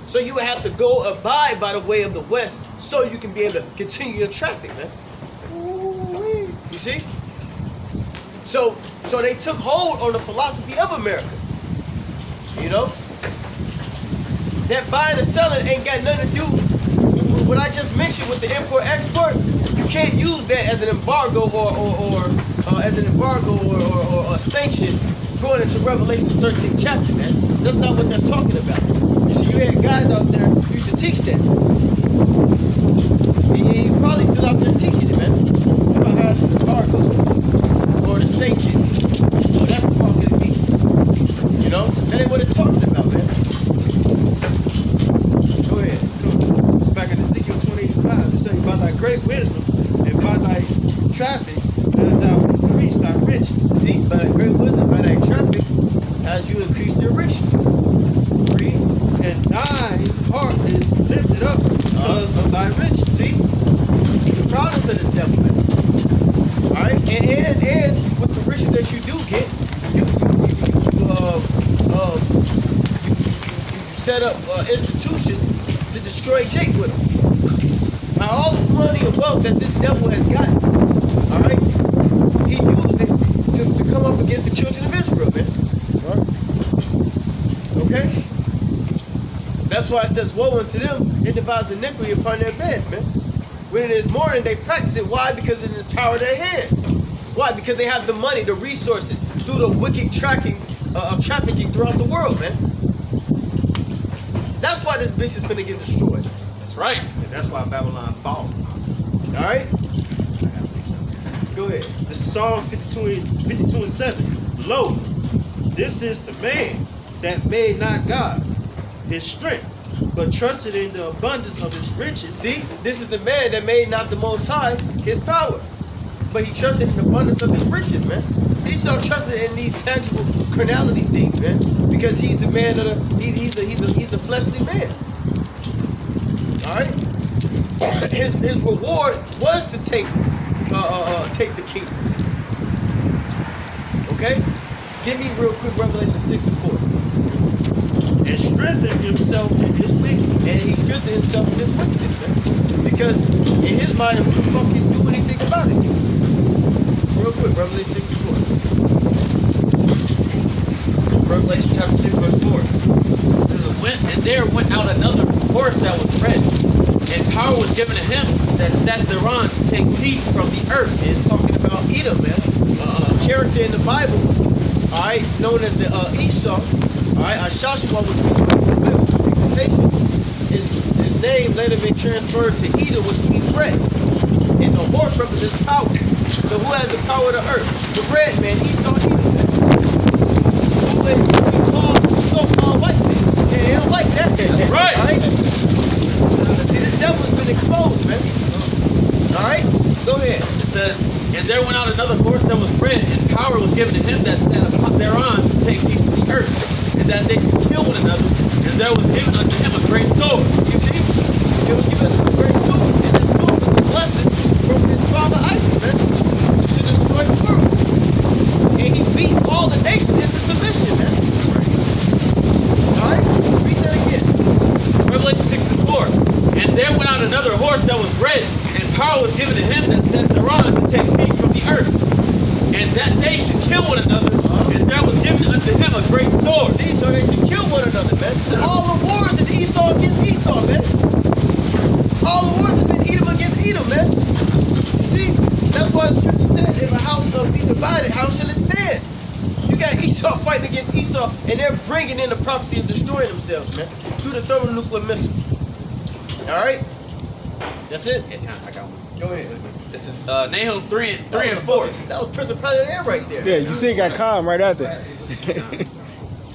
So you would have to go abide by the way of the West, so you can be able to continue your traffic, man. Ooh-wee. You see? So they took hold on the philosophy of America. You know? That buying and selling ain't got nothing to do with what I just mentioned with the import-export. You can't use that as an embargo or a sanction going into Revelation 13th chapter, man. That's not what that's talking about. You see, you had guys out there who used to teach that. And you probably still out there teaching it, man. About how it's an embargo or the sanctions. Oh, that's the mark of the beast. You know? That ain't what it's talking about, man. Go ahead. It's back in Ezekiel 28:5. It says, by thy great wisdom and by thy traffic hast thou increased thy riches. See, by thy great wisdom, by thy traffic, as you increase your riches. Read. And thy heart is lifted up because of thy riches. See? The proudness of this devil, man. Alright? And with the riches that you do get, you set up institutions to destroy Jake with them. Now all the money and wealth that this devil has gotten, alright, he used it to come up against the children of Israel, man. Okay? That's why it says, woe unto them, it divides iniquity upon their beds, man. When it is morning, they practice it. Why? Because it is the power of their hand. Why? Because they have the money, the resources, through the wicked trafficking throughout the world, man. That's why this bitch is finna get destroyed. That's right. And that's why Babylon falls. Alright? Go ahead. This is Psalms 52:7. Lo, this is the man that made not God his strength, but trusted in the abundance of his riches. See, this is the man that made not the Most High his power, but he trusted in the abundance of his riches, man. He's so trusted in these tangible carnality things, man, because he's the man of he's the fleshly man. All right, his reward was to take the kingdoms. Okay, give me real quick Revelation 6:4. And strengthened himself in his wickedness. And he strengthened himself in his wickedness, man. Because in his mind, who the fuck can do anything about it? Real quick, Revelation 6:4. Revelation chapter 6, verse 4. It says, and there went out another horse that was red, and power was given to him that sat thereon to take peace from the earth. And it's talking about Edom, man. A character in the Bible, all right, known as the Esau. All right, Ashashua, which means pigmentation. His name later been transferred to Edom, which means red. And the horse represents power. So who has the power of the earth? The red man, Esau, Edom. Who is called so-called white man? Yeah, they don't like that. That's right. All right? See, this devil has been exposed, man. All right, go ahead. It says, and there went out another horse that was red, and power was given to him that sat thereon to take peace from the earth, and that they should kill one another, and there was given unto him a great sword. You see? It was given us a great sword, and this sword was a blessing from his father Isaac, man, to destroy the world. And he beat all the nations into submission, man. Alright? Read that again. Revelation 6:4. another horse that was red, and power was given to him that sat thereon to take meat from the earth. And that they should kill one another, and there was given unto him a great sword. See, so they should kill one another, man. All the wars is Esau against Esau, man. All the wars has been Edom against Edom, man. You see, that's why the scripture said, if a house be divided, how shall it stand? You got Esau fighting against Esau, and they're bringing in the prophecy of destroying themselves, man, through the thermonuclear missile. All right, that's it. Yeah, I got one. Go ahead. This is Nahum 3 and 4. That was Prince of Planet Air right there. Yeah, you see it got calm right after.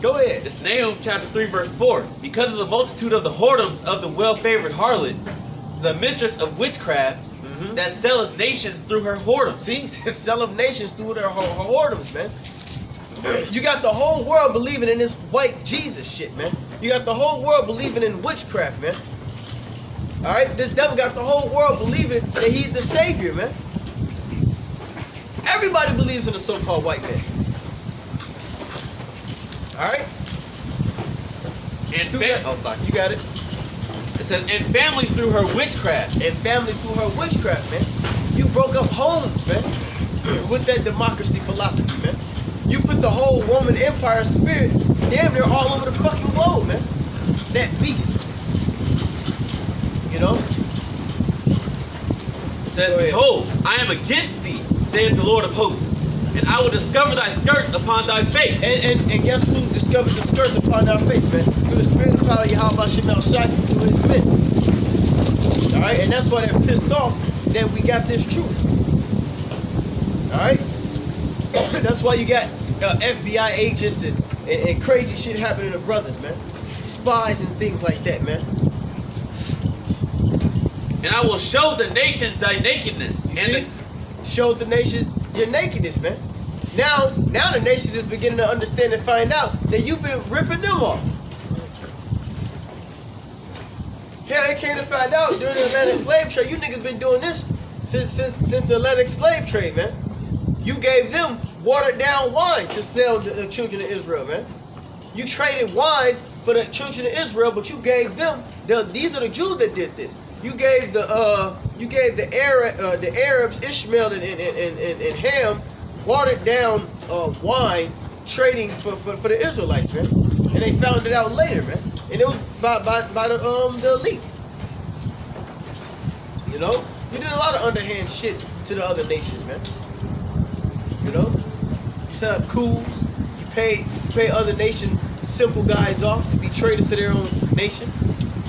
Go ahead. It's Nahum chapter 3 verse 4. Because of the multitude of the whoredoms of the well-favored harlot, the mistress of witchcrafts, that selleth nations through her whoredoms. See, sell of nations through their whoredoms, man. You got the whole world believing in this white Jesus shit, man. You got the whole world believing in witchcraft, man. All right, this devil got the whole world believing that he's the savior, man. Everybody believes in the so-called white man. All right, And oh, sorry, you got it. it says, and families through her witchcraft. And families through her witchcraft, man. You broke up homes, man, with that democracy philosophy, man. You put the whole Roman Empire spirit damn near all over the fucking globe, man. That beast. You know? It says, behold, I am against thee, saith the Lord of hosts, and I will discover thy skirts upon thy face. And guess who discovered the skirts upon our face, man? Through the spirit of power of Yahweh Shemel Shai, through his men. Alright? And that's why they're pissed off that we got this truth. Alright? That's why you got FBI agents and crazy shit happening to brothers, man. Spies and things like that, man. And I will show the nations thy nakedness. Showed the nations your nakedness, man. Now the nations is beginning to understand and find out that you've been ripping them off. Yeah, they came to find out during the Atlantic slave trade. You niggas been doing this since the Atlantic slave trade, man. You gave them watered down wine to sell the children of Israel, man. You traded wine for the children of Israel, but you gave them these are the Jews that did this. You gave the Arabs, Ishmael and Ham, watered down wine trading for the Israelites, man. And they found it out later, man. And it was by the elites. You know, you did a lot of underhand shit to the other nations, man. You know, you set up coups. You pay other nation simple guys off to be traitors to their own nation,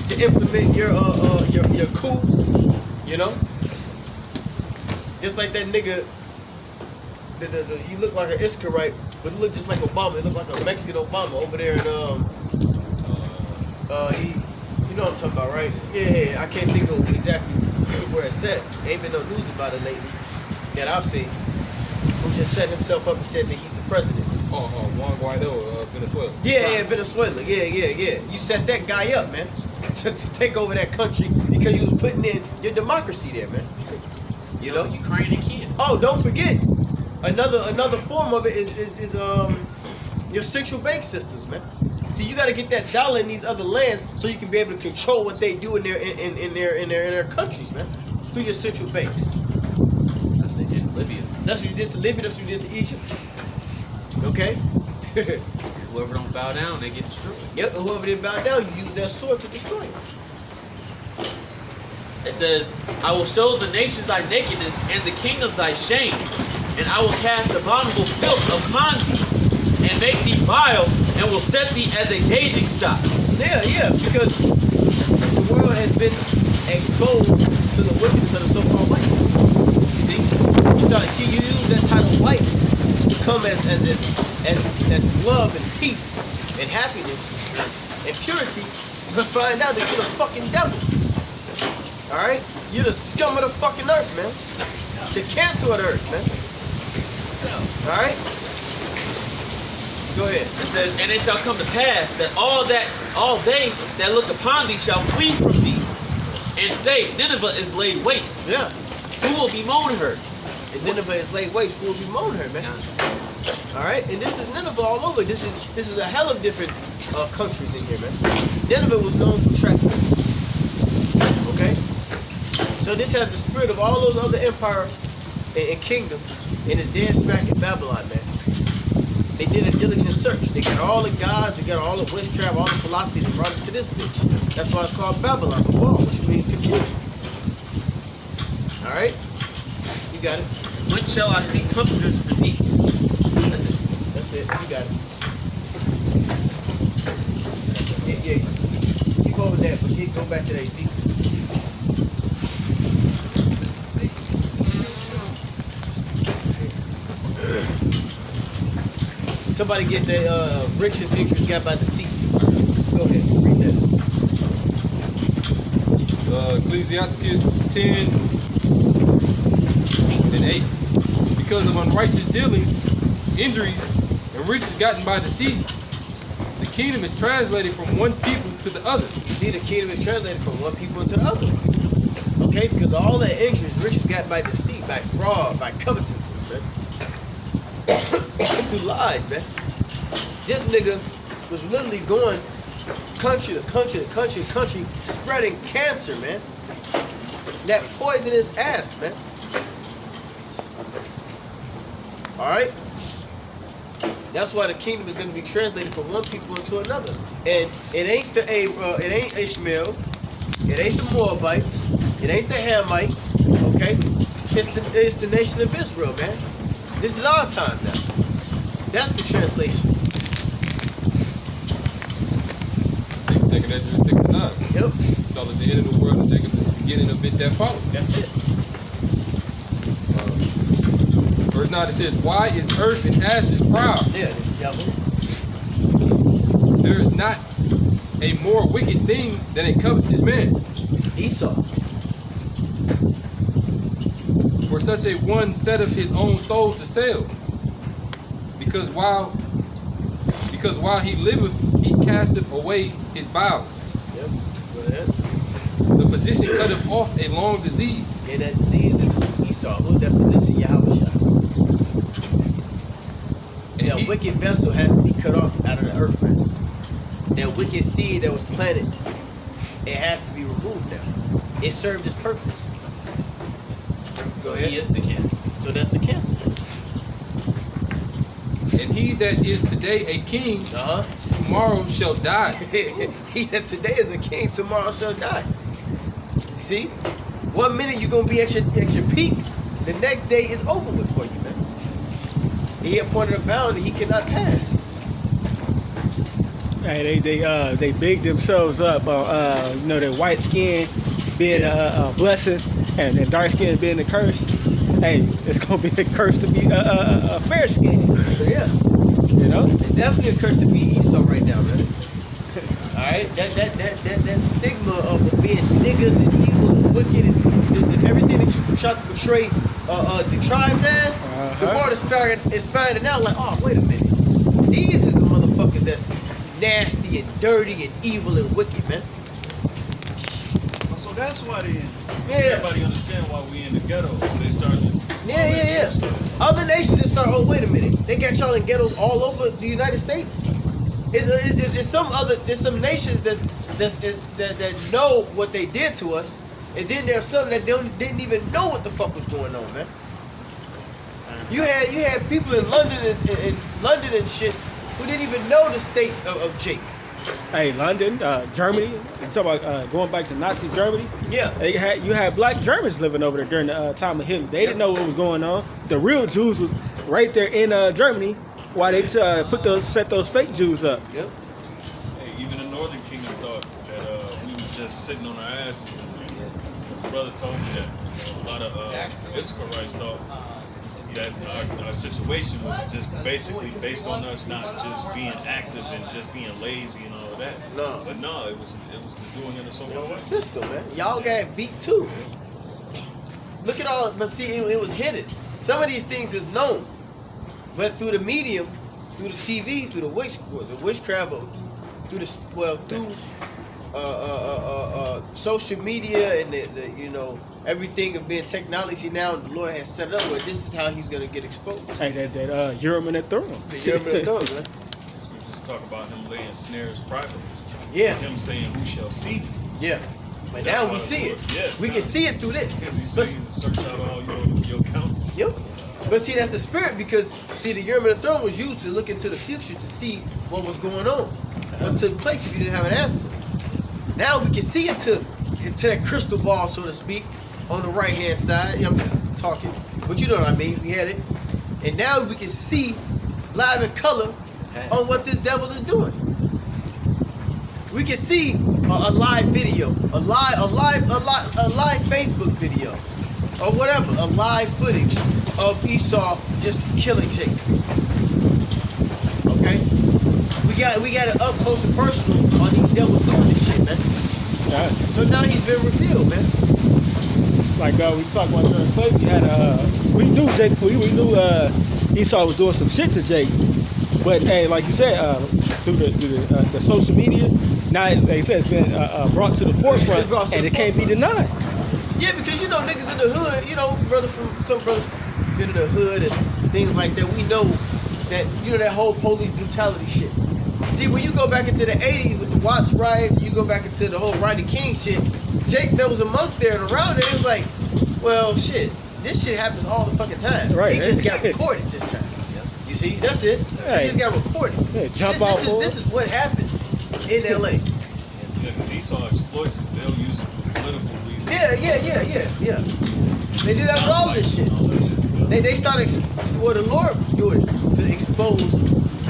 to implement your coups. You know, just like that nigga. You look like an Iscarite, but it look just like Obama. It look like a Mexican Obama over there in you know what I'm talking about, right? Yeah, I can't think of exactly where it's at. Ain't been no news about it lately that I've seen. Who just set himself up and said that he's the president. Juan Guaido, Venezuela. Yeah, Venezuela. Yeah. You set that guy up, man, to take over that country because you was putting in your democracy there, man. You know, Ukraine and Kiev. Oh, don't forget, another form of it is your central bank systems, man. See, you got to get that dollar in these other lands so you can be able to control what they do in their countries, man, through your central banks. That's what they did in Libya. That's what you did to Libya. That's what you did to Egypt. Okay. Whoever don't bow down, they get destroyed. Yep. And whoever didn't bow down, you use their sword to destroy them. It says, I will show the nations thy nakedness and the kingdoms thy shame, and I will cast abominable filth upon thee, and make thee vile, and will set thee as a gazing stock. Yeah, because the world has been exposed to the wickedness of the so-called white. You see, you use that title white to come as love and peace and happiness and purity, but find out that you're the fucking devil. All right, you're the scum of the fucking earth, man. The cancer of the earth, man. All right. Go ahead. It says, and it shall come to pass that all they that look upon thee shall flee from thee, and say, Nineveh is laid waste. Yeah. Who will bemoan her? And Nineveh is laid waste. Who will bemoan her, man? All right, and this is Nineveh all over. This is a hell of different countries in here, man. Nineveh was known for trafficking. Okay, So this has the spirit of all those other empires and kingdoms, and it's dead smack in Babylon, man. They did a diligent search. They got all the gods, they got all the witchcraft, all the philosophies, and brought it to this bitch. That's why it's called Babylon, Babal, which means confusion. All right, you got it. When shall I see comforters for thee? That's it. That's it. You got it. Yeah. Keep over that, but go back to that Ezekiel. Somebody get the richest interest got by the sea. Go ahead, read that. Ecclesiasticus 10 and 8. Because of unrighteous dealings, injuries, and riches gotten by deceit, the kingdom is translated from one people to the other. You see, the kingdom is translated from one people to the other. Okay, because all that interest, riches gotten by deceit, by fraud, by covetousness, man. Through lies, man. This nigga was literally going country to country to country to country, spreading cancer, man. That poisonous ass, man. All right. That's why the kingdom is going to be translated from one people into another, and it ain't it ain't Ishmael, it ain't the Moabites, it ain't the Hamites. Okay, it's the nation of Israel, man. This is our time now. That's the translation. Second Ezra 6 and 9. Yep. Saul is the end of the world and Jacob is the beginning of it that followed. That's it. Verse 9 it says, why is earth and ashes proud? Yeah. There is not a more wicked thing than a covetous man. Esau. For such a one setteth his own soul to sell. Because while he liveth, he casteth away his bowels. Yep. Go ahead. The physician cutteth off a long disease. And that disease is Esau. Who's that physician? Yahweh. And That wicked vessel has to be cut off out of the earth, man. That wicked seed that was planted, it has to be removed now. It served its purpose. So he is the cancer. So that's the cancer. And he that is today a king, tomorrow shall die. He that today is a king, tomorrow shall die. You see? 1 minute you're gonna be at your peak, the next day is over with for you, man. He appointed a bound that he cannot pass. Hey, they big themselves up on their white skin being a blessing and their dark skin being a curse. Hey, it's gonna be a curse to be a fair skin. Yeah. You know? It's definitely a curse to be Esau right now, man. Alright? That stigma of being niggas and evil and wicked and everything that you try to portray the tribes as, the world is finding out like, oh, wait a minute. These is the motherfuckers that's nasty and dirty and evil and wicked, man. So that's why Yeah. everybody understand why we in the ghetto when they started. Yeah. Other nations that start, oh, wait a minute. They got y'all in ghettos all over the United States. There's some nations that know what they did to us, and then there's some that didn't even know what the fuck was going on, man. You had people in London and shit who didn't even know the state of Jake. Hey, London, Germany. You talk about going back to Nazi Germany. Yeah. You had black Germans living over there during the time of Hitler. They didn't know what was going on. The real Jews was right there in Germany, while they set those fake Jews up. Yep. Hey, even the Northern Kingdom thought that we was just sitting on our asses. And the brother told me that a lot of Issacharites thought that our situation was just basically based on us not just being active and just being lazy and all of that. No. But no, it was the doing in its own It was a way. system, man. Y'all got beat too. Look at all, but see, it was hidden. Some of these things is known, but through the medium, through the TV, through the witchcraft, through social media and the everything of being technology now, the Lord has set it up where this is how he's gonna get exposed. Hey, that Urim and that Thummim. The Urim and Thummim, man. We just talk about him laying snares privately. Yeah. Him saying, "Who shall see thee?" Yeah. But That's now we how see it. works. Yeah, We can see it through this. You But, say search out all your accounts. yep. But see, that's the spirit because, see, the Urim and the throne was used to look into the future to see what was going on, what took place if you didn't have an answer. Now we can see into that crystal ball, so to speak, on the right-hand side. I'm just talking, but you know what I mean. We had it. And now we can see live in color on what this devil is doing. We can see a live video, a live Facebook video, or whatever, a live footage of Esau just killing Jacob. Okay, we got it up close and personal on these devils doing this shit, man. Yeah. So now he's been revealed, man. Like we talked about during slavery, we knew Jacob, we knew Esau was doing some shit to Jacob. But hey, like you said, through the social media, now like I said, it's been brought to the forefront, brought to and the it can't be denied. Yeah, because you know niggas in the hood, you know, some brothers been in the hood and things like that. We know that, you know, that whole police brutality shit. See, when you go back into the 80s with the Watts riots, and you go back into the whole Rodney King shit, Jake that was amongst there and around it, it was like, well, shit, this shit happens all the fucking time. Right. It just got recorded this time. You see, that's it. Right. It just got recorded. Yeah, jump off. This is what happens in LA. Yeah, because Esau exploits it. They'll use it for political reasons. Yeah. They do that with all this shit. They start the Lord do it to expose,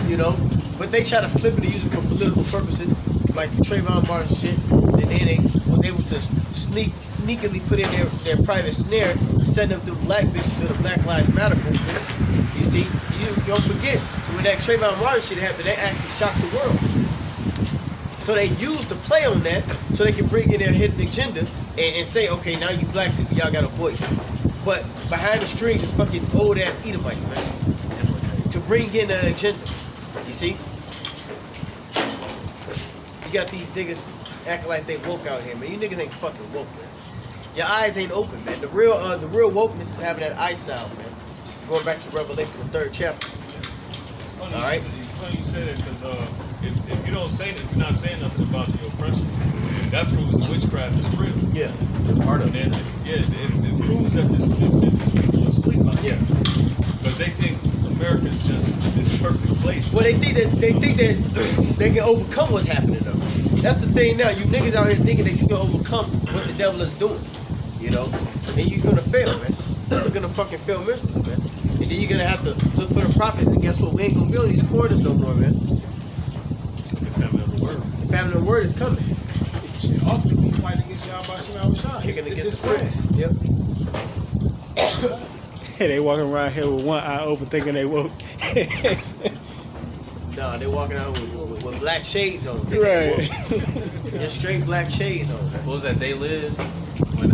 you know, but they try to flip it and use it for political purposes, like the Trayvon Martin shit. And then they was able to sneakily put in their private snare, send them through black bitches for the Black Lives Matter movement. You see, you don't forget when that Trayvon Martin shit happened, they actually shocked the world. So they used to play on that so they can bring in their hidden agenda and say, okay, now you black people, y'all got a voice. But behind the strings is fucking old ass Edomites, man. To bring in the agenda. You see? You got these niggas acting like they woke out here, man. You niggas ain't fucking woke, man. Your eyes ain't open, man. The real wokeness is having that eye salve, man. Going back to Revelation, the 3rd chapter. Funny All right. It's funny you say that because if you don't say that, if you're not saying nothing about the oppression, that proves the witchcraft is real. Yeah. They're part of it. And it proves that these people are asleep out Yeah. here. Because they think America's just this perfect place. Well, they think that they can overcome what's happening though. That's the thing now. You niggas out here thinking that you can overcome what the devil is doing, you know, and you're gonna fail, man. You're gonna fucking fail miserably, man. And then you're gonna have to look for the prophet. And guess what? We ain't gonna be on these corners no more, man. The family of the word. The family of the word is coming. Shit, ultimately fighting against y'all by Shema Shah. Kicking It's against his the place. pricks. Yep. They walking around here with one eye open, thinking they woke. Nah, they walking out with black shades on. Right. Just straight black shades on. Man. What was that? They Live? When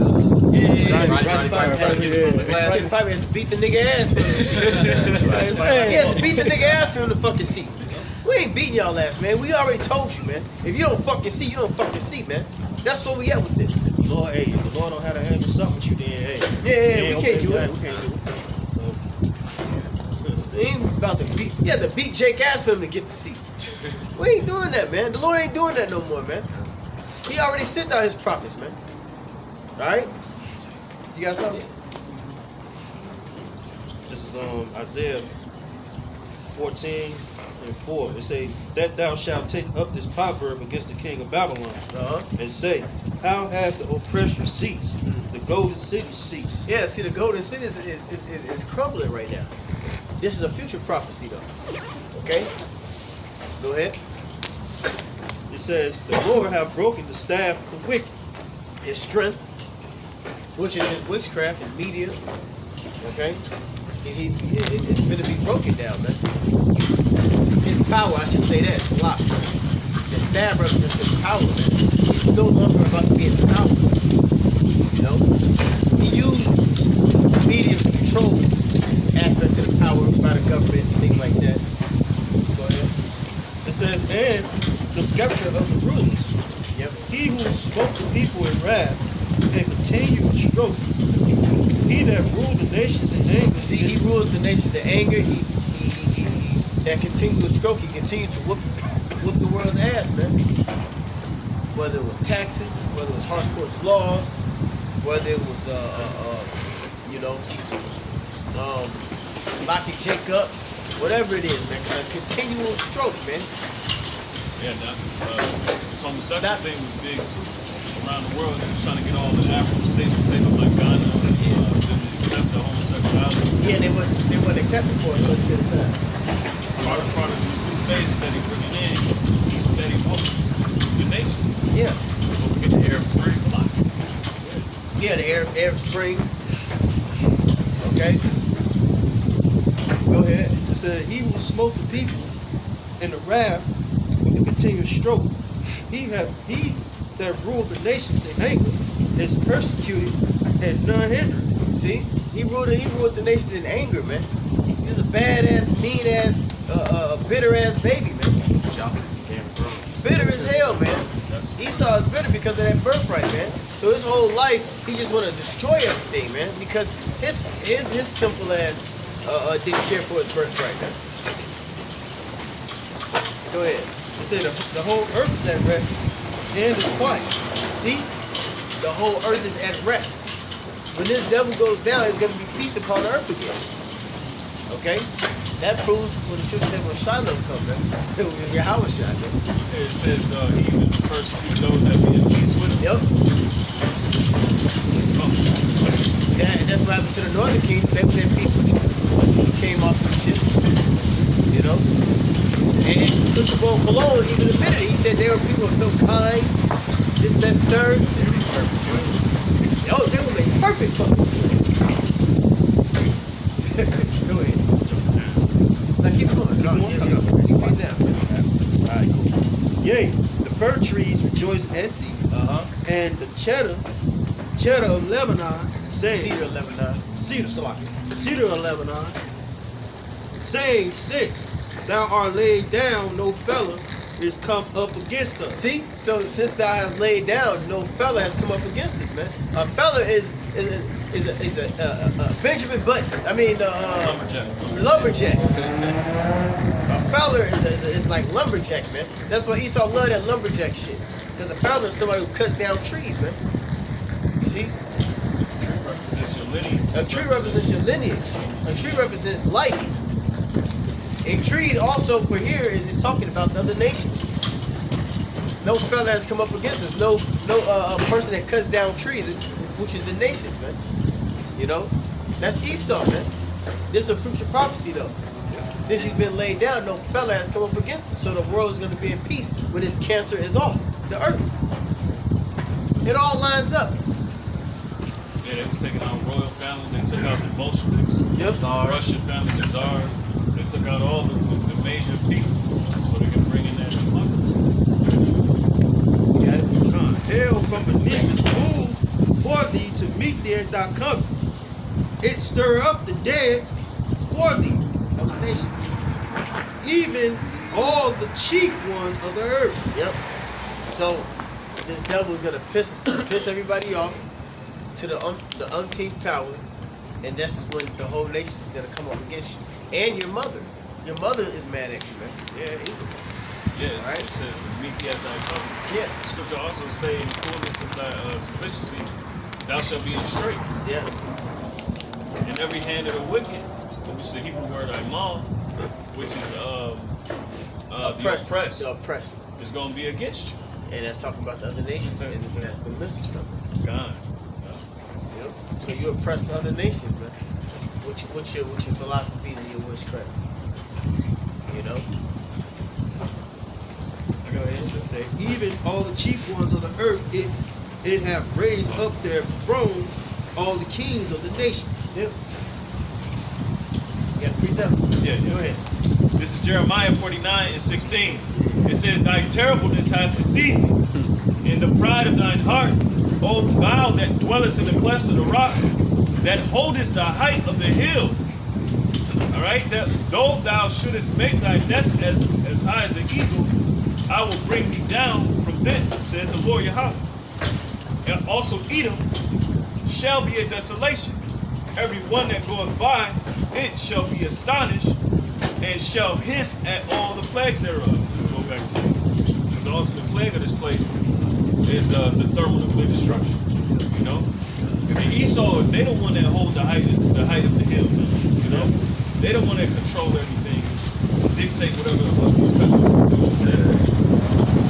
Yeah. Rodney Piper tried to get from the Rodney glasses. Piper had to beat the nigga ass for him. He had to beat the nigga ass for him to fucking see. We ain't beating y'all ass, man. We already told you, man. If you don't fucking see, you don't fucking see, man. That's where we at with this. If the Lord don't have to handle something with you, then hey. Yeah, we can't do it. We can't do it. We ain't about to beat. You had to beat Jake ass for him to get to see. We ain't doing that, man. The Lord ain't doing that no more, man. He already sent out his prophets, man. All right? You got something? This is Isaiah 14:4. It say that thou shalt take up this proverb against the king of Babylon, and say, how hath the oppressor ceased? The golden city ceased. Yeah, see, the golden city is crumbling right now. This is a future prophecy, though. Okay? Go ahead. It says, the Lord hath broken the staff of the wicked. His strength, which is his witchcraft, his media. Okay? It's finna be broken down, man. His power, I should say that, Salak. The staff represents his power, man. He's no longer about to be in power. You know? He used media to control aspects of the power by the government and things like that. Go ahead. It says, and the scepter of the rulers. Yep. He who smote the people in wrath and continued to stroke. He that ruled the nations in anger. See, he ruled the nations in anger. He that continuous stroke, he continued to whoop the world's ass, man. whether it was taxes, whether it was harsh court laws, whether it was, you know, locking Jake up, whatever it is, man. A continual stroke, man. Yeah, this homosexual thing was big too. Around the world, they were trying to get all the African states to take up like Ghana, didn't accept the homosexuality. Yeah, they weren't accepted for a certain period of time. Part of these new phases that he's bringing in, he's steady open the nation. Yeah. Don't forget the Arab Spring philosophy. Yeah, the Arab Spring. Okay. Go ahead. It said, he will smote the people in the wrath with a continuous stroke. He that ruled the nations in anger is persecuted and none hindered. See, he ruled the nations in anger, man. He's a badass, mean ass, bitter ass baby, man. Bitter as hell, man. Esau is bitter because of that birthright, man. So his whole life, he just want to destroy everything, man. Because his simple ass didn't care for his birthright, man. Go ahead. It said the whole earth is at rest and is quiet. See, the whole earth is at rest. When this devil goes down, it's going to be peace upon the earth again. Okay? That proves what the scripture said when Shiloh come, man. It was Yahweh shot, man. It says he even persecute those that be at peace with him. Yep. Yeah, and that's what happened to the northern kingdom. They was at peace with you. When you came off the ships. You know? And Christopher Cologne even admitted it. He said they were people so kind, this, that, third. They were perfect. Oh, they were made perfect fucking slaves. Go ahead. Now keep going. Keep down. Alright, cool. Yea, the fir trees rejoice at thee, and the cedar of Lebanon, saying, Cedar of Lebanon. Cedar of Lebanon, saying, since thou art laid down, no fellow is come up against us. See, so since thou hast laid down, no fella has come up against us, man. A fella is a Benjamin Button. I mean, lumberjack. A fella is like lumberjack, man. That's why Esau loved that lumberjack shit. Because a fella is somebody who cuts down trees, man. You see? Represents your lineage. A tree represents your lineage. A tree represents life. And trees also for here is talking about the other nations. No fella has come up against us. No person that cuts down trees, which is the nations, man. You know? That's Esau, man. This is a future prophecy, though. Since he's been laid down, no fella has come up against us. So the world is going to be in peace when this cancer is off the earth. It all lines up. Yeah, they was taking out royal families. They took out the Bolsheviks. Yep. The Russian family, the Tsars. They took out all the major people so they can bring in that democracy. Hell from beneath is moved for thee to meet thee at thy coming. It stir up the dead for thee of the nations, even all the chief ones of the earth. Yep. So this devil is gonna piss everybody off to the umpteenth power, and this is when the whole nation is gonna come up against you. And your mother. Your mother is mad at you, man. Yeah, yeah. All right. It said, meet thee at thy coming. Yeah. Scripture also say, in the fullness of thy sufficiency, thou shalt be in straits. Yeah. In every hand of the wicked, which is the Hebrew word imam, which is the oppressed, The oppressed. is going to be against you. And that's talking about the other nations, and that's the missile stuff. God. Yep. So you oppress the other nations, man. With your philosophies and your witchcraft. You know? Go ahead and say, even all the chief ones of the earth, it have raised up their thrones, all the kings of the nations. Yep. You got a precept? Yeah. Go ahead. This is Jeremiah 49:16. It says, thy terribleness hath deceived thee, in the pride of thine heart, O thou that dwellest in the clefts of the rock, that holdest the height of the hill. All right, that though thou shouldest make thy nest as high as the eagle, I will bring thee down from thence, said the Lord Yahweh. And also Edom shall be a desolation. Every one that goeth by it shall be astonished, and shall hiss at all the plagues thereof. We'll go back to the ultimate plague of this place is the thermonuclear destruction. You know, I mean Esau, they the one that hold the height of the hill. You know, they the one that control everything, dictate whatever the fuck these countries are doing.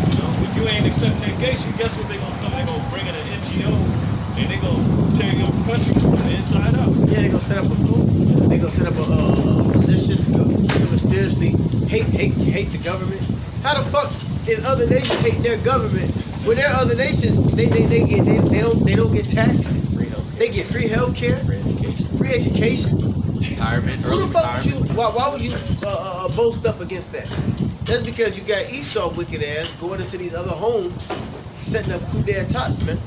You know, if you ain't accepting that gauge, guess what they gonna come? They gonna bring in an NGO and they gonna tear your country from the inside out. Yeah, they're gonna set up a coup. They're gonna set up a militia to mysteriously hate the government. How the fuck is other nations hating their government when their other nations they don't get taxed? They get free health care, free education. Retirement, Who early the fuck would you? retirement. Why would you boast up against that? That's because you got Esau wicked ass going into these other homes, setting up coup d'etats, man.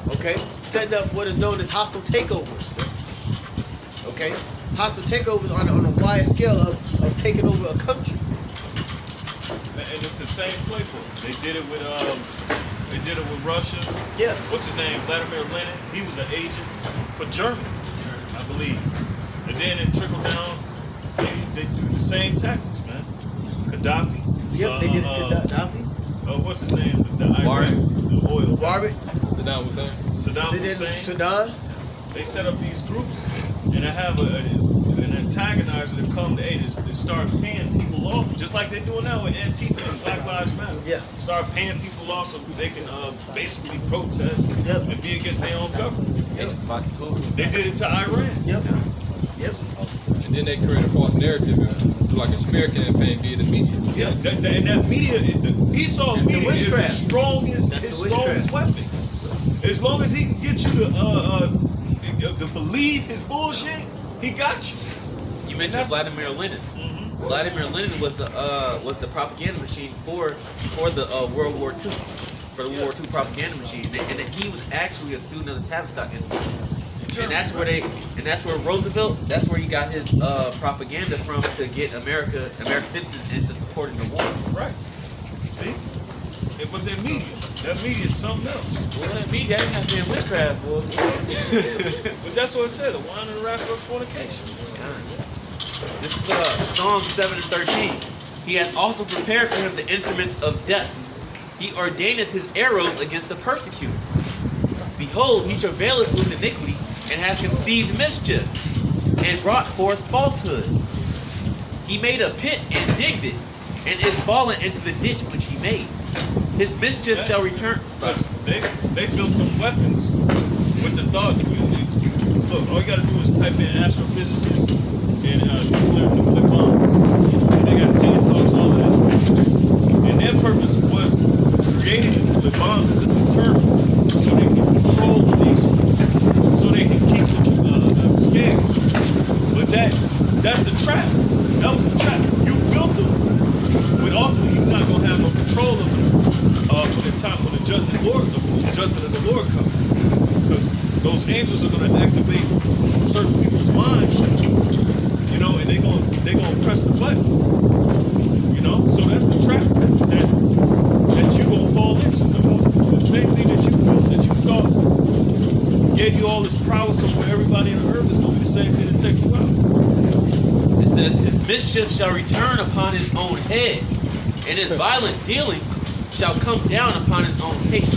Okay, setting up what is known as hostile takeovers, man. Okay, hostile takeovers on a wide scale of taking over a country. And it's the same playbook. They did it with Russia. Yeah. What's his name? Vladimir Lenin. He was an agent for Germany, I believe. And then it trickled down. They do the same tactics, man. Gaddafi. Yep, they did it to Gaddafi. What's his name? The Iraq, the oil. Barbie. Saddam Hussein. Saddam They did it to Hussein. Sudan. They set up these groups, and they have an antagonizer to come to aid. They start paying people off, just like they're doing now with Antifa and Black Lives Matter. Yeah. Start paying people off so they can basically protest Yep. and be against their own government. Yep. They did it to Iran. Yep. Yep. And then they create a false narrative and do like a smear campaign via the media. Yeah, and that media, the Esau It's the media is the witchcraft. strongest, That's his the strongest weapon. As long as he can get you to believe his bullshit, he got you. You mentioned Vladimir Lenin. Mm-hmm. Vladimir Lenin was the propaganda machine for the World War II, for the World War II propaganda machine, and then he was actually a student of the Tavistock Institute. And that's where Roosevelt, that's where he got his propaganda from to get American citizens into supporting the war. Right. See? But that media is something else. Well, that media ain't got damn witchcraft, boy. But that's what it said, the wine and the wrath of fornication. This is Psalm 7 and 13. He hath also prepared for him the instruments of death. He ordaineth his arrows against the persecutors. Behold, he travaileth with iniquity, and hath conceived mischief, and brought forth falsehood. He made a pit and digged it, and is fallen into the ditch which he made. His mischief shall return. Because they built them weapons with the thought. Look, all you gotta do is type in astrophysicists and nuclear bombs. And they got TED Talks, all of that. And their purpose was creating the nuclear bombs as a deterrent so they can control the nation, so they can keep them scared. But that's the trap. That was the trap. You built them, but ultimately you're not gonna have no control of them when the judgment of the Lord comes. Because those angels are gonna activate certain people's minds, you know, and they're gonna press the button. You know? So that's the trap that you gonna fall into. The same thing that you built, that you thought gave you all this prowess over everybody on earth is gonna be the same thing to take you out. It says, his mischief shall return upon his own head, and his violent dealing shall come down upon his own pate.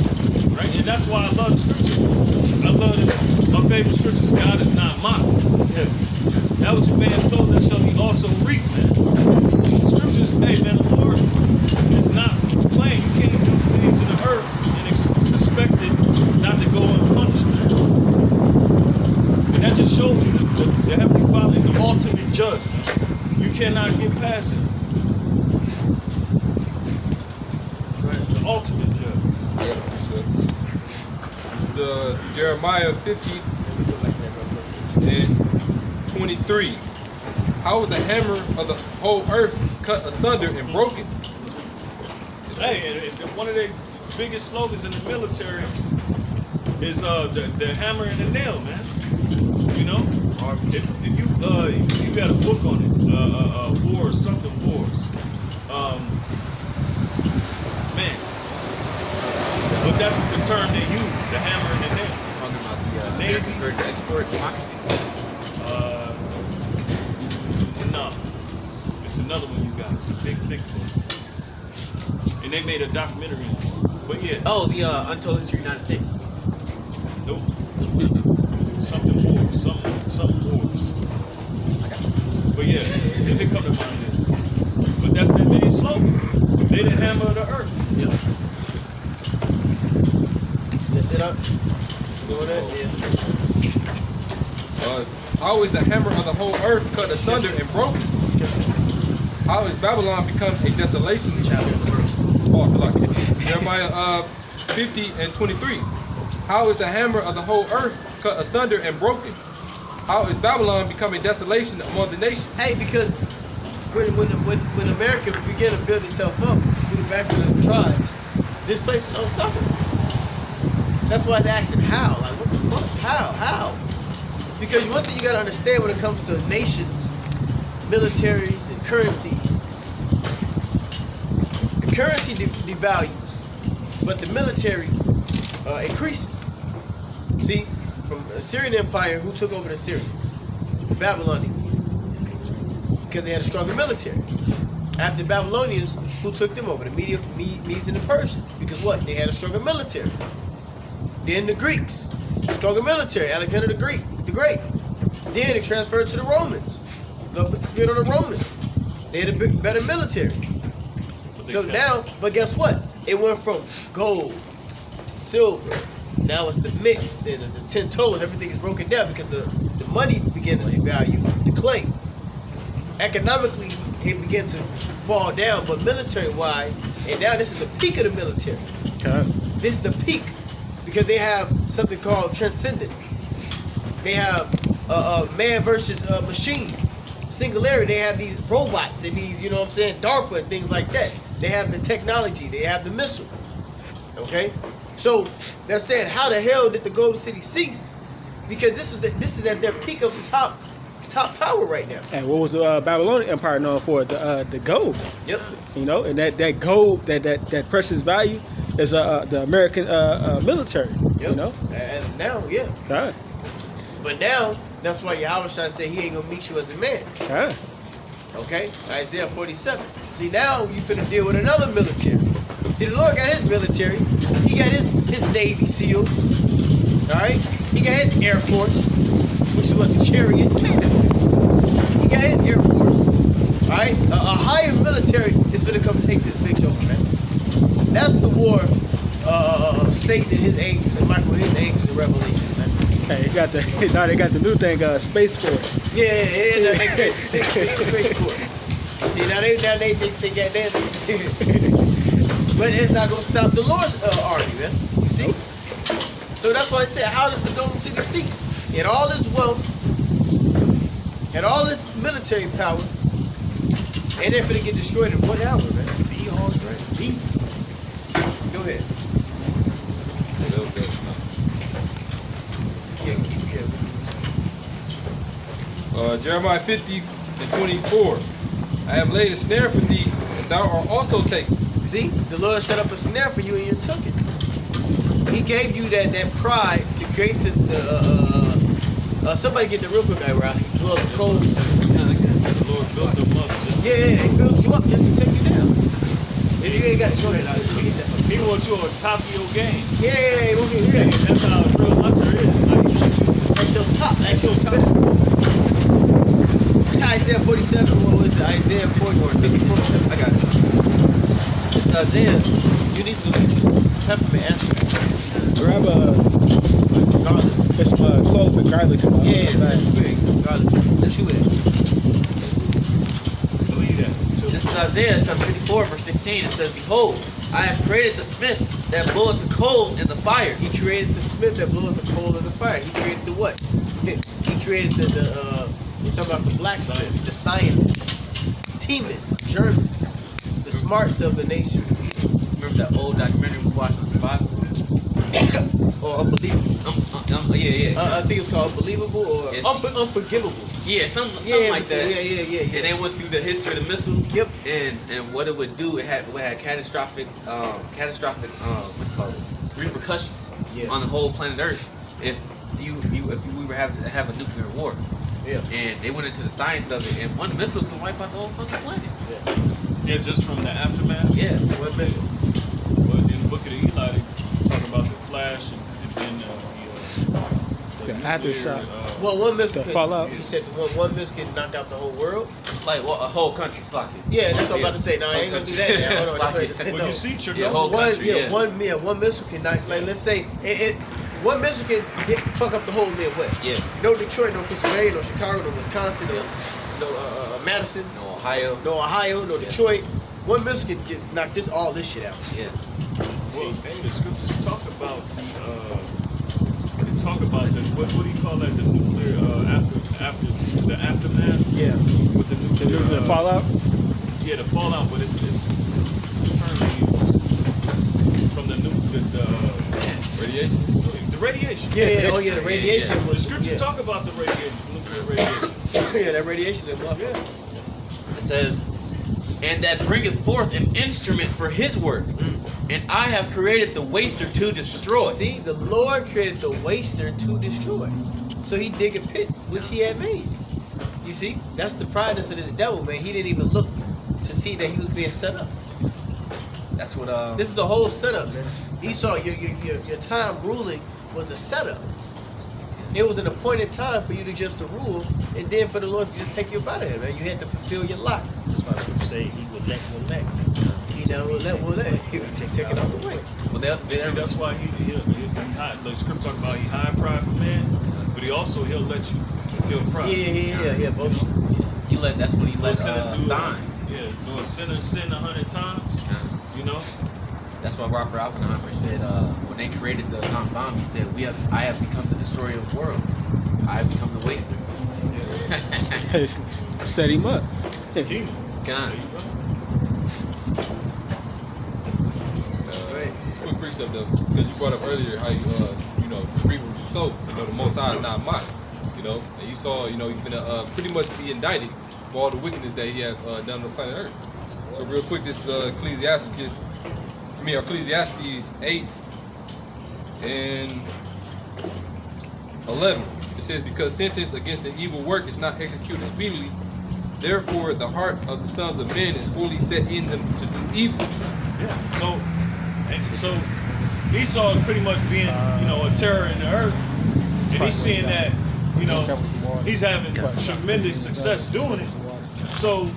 Right? And that's why I love the scripture. I love it. My favorite scripture is God is not mocked. Yeah. That what your man sold, that shall he also reap, man. The scriptures, hey man, the Lord is not playing. You can't do things in the earth and suspect it not to go unpunished, man. And that just shows you the Heavenly Father is the ultimate judge, man. You cannot get past it. Right? The ultimate judge. Yeah, so this is Jeremiah 50 and 23. How was the hammer of the whole earth cut asunder and broken? Hey, and one of their biggest slogans in the military is the hammer and the nail, man. You know, if you got a book on it, wars, something wars, man. But that's the term they use, the hammer and the nail. Talking about the Navy. America's greatest export, democracy. No, it's another one you got. It's a big book, and they made a documentary on it. But yeah, Oh, the Untold History of the United States. nope. Something more. Something more. But yeah, it come to mind then. But that's their main slogan. They the hammer of the earth. Yep. That's it up. Doing that? Yes. How is the hammer of the whole earth cut asunder and broken? How is Babylon become a desolation? Oh, so like Jeremiah 50 and 23. How is the hammer of the whole earth cut asunder and broken? How is Babylon becoming desolation among the nations? Hey, because when America began to build itself up through the backs of the tribes, this place was unstoppable. That's why it's asking how. Like, what the fuck? How? Because one thing you gotta understand when it comes to nations, militaries, and currencies, the currency devalues, but the military increases. See, from the Assyrian Empire, who took over the Syrians? The Babylonians. Because they had a stronger military. After the Babylonians, who took them over? The Medes and the Persians. Because what? They had a stronger military. Then the Greeks, stronger military. Alexander the Great. Then it transferred to the Romans. They'll put the spear on the Romans. They had a better military. So now, but guess what? It went from gold to silver. Now it's the mix, then the 10 toes, everything is broken down because the money began to devalue the clay. Economically, it began to fall down, but military-wise, and now this is the peak of the military. Okay. This is the peak because they have something called transcendence. They have man versus machine. Singularity, they have these robots and these, you know what I'm saying, DARPA and things like that. They have the technology, they have the missile. Okay? So they're saying, how the hell did the Golden City cease? Because this is at their peak of the top power right now. And what was the Babylonian Empire known for? The gold. Yep. You know, and that gold, that precious value is the American military. Yep. You know? And now, yeah. Okay. But now, that's why Yahweh Shai said he ain't gonna meet you as a man. Okay. Okay? Isaiah 47. See, now you finna deal with another military. See, the Lord got his military. He got his Navy SEALs. Alright? He got his Air Force, which is what the chariots. He got his Air Force. Alright? A higher military is finna come take this bitch over, man. That's the war of Satan and his angels, and Michael and his angels in Revelations, man. Hey, now they got the new thing, Space Force. Yeah, they got six Space Force. See, now they got that. But it's not gonna stop the Lord's army, man. You see? So that's why I said, how did the Golden City cease? He had all this wealth, had all this military power, and they're finna get destroyed in 1 hour, man. Be all right. Be. Go ahead. Jeremiah 50 and 24. I have laid a snare for thee, and thou art also taken. See, the Lord set up a snare for you and you took it. He gave you that pride to create this. Somebody get the real quick guy around. Blow up the coals. The Lord built them up. Yeah, he built you up just to take you down. If you ain't got to show that, He wants you on top of your game. yeah, we'll get here. That's how a real hunter is. Like, he wants you At your top, at your top. Isaiah 47, what was it? Isaiah 44, 54. I got it. It's Isaiah. You need to go get you some peppermint answer. Grab It's garlic. it's clove and garlic. Yeah, that's spirit. Some garlic. Let's chew it. believe that. Too. This is Isaiah chapter 54, verse 16. It says, Behold, I have created the smith that bloweth the coals in the fire. He created the smith that bloweth the coal in the fire. He created the what? He created we're talking about the blacksmiths, the scientists, Teeman, Germans, the smarts of the nations. Remember that old documentary we watched on survival? Or unbelievable. Yeah. I think it's called Unbelievable or It's- Unforgivable. Yeah, something Yeah, like that. Yeah. And they went through the history of the missile. Yep. And what it would do, it had catastrophic what do you call it? Repercussions Yeah. on the whole planet Earth if we were to have a nuclear war. Yeah. And they went into the science of it, and one missile can wipe out the whole fucking planet. Yeah, just from the aftermath. Yeah. What missile? But in the book of Eli, After nuclear, shot. Well, one missile The could, fallout. you said one missile could knock out the whole world. Like well, a whole country, Slocky. Yeah, that's what I'm about to say. No, I ain't gonna do that. Now. Hold on, that's right. Well, No. you see Chernobyl. Yeah, whole country. One missile can knock. Like let's say one missile can fuck up the whole Midwest. Yeah. No Detroit, no Pennsylvania, no Chicago, no Wisconsin, no Madison, No Ohio. no Ohio, no Detroit. One missile can just knock all this shit out. Yeah. Well, and the scriptures talk about the what do you call that? The nuclear after the aftermath. Yeah. With the nuclear The fallout. Yeah, the fallout, but it's internally from the Radiation. the radiation. Yeah. Oh yeah, the radiation The was. scriptures talk about the radiation, nuclear radiation. Yeah, that radiation is motherfucker. Yeah. It says, and that bringeth forth an instrument for his work. And I have created the waster to destroy. See, the Lord created the waster to destroy. So he dig a pit which he had made. You see, that's the pride of this devil, man. He didn't even look to see that he was being set up. That's what This is a whole setup, man. Esau, your time ruling was a setup. It was an appointed time for you to just to rule, and then for the Lord to just take you out of here, man. You had to fulfill your lot. That's why Scripture say he will let. He never will let. He would take it out the way. well, See, that's why he hide. The script talk about he hide pride from man, but he'll let you keep your pride. Yeah, both. he let. That's what he No let sinner do signs. Yeah, no sinner sin 100 times. You know. That's why Robert Oppenheimer said when they created the atomic bomb, he said, I have become the destroyer of worlds. I have become the waster. Set him up. Team. God. There you go. Quick precept though, because you brought up earlier how you reap what you sow. The Most High is not mocked. And you saw, he's gonna pretty much be indicted for all the wickedness that he have done on the planet Earth. So real quick, this is Ecclesiastes 8 and 11. It says, because sentence against an evil work is not executed speedily, therefore the heart of the sons of men is fully set in them to do evil. Yeah. So Esau is pretty much being, a terror in the earth, and he's seeing that, he's having tremendous success doing it. So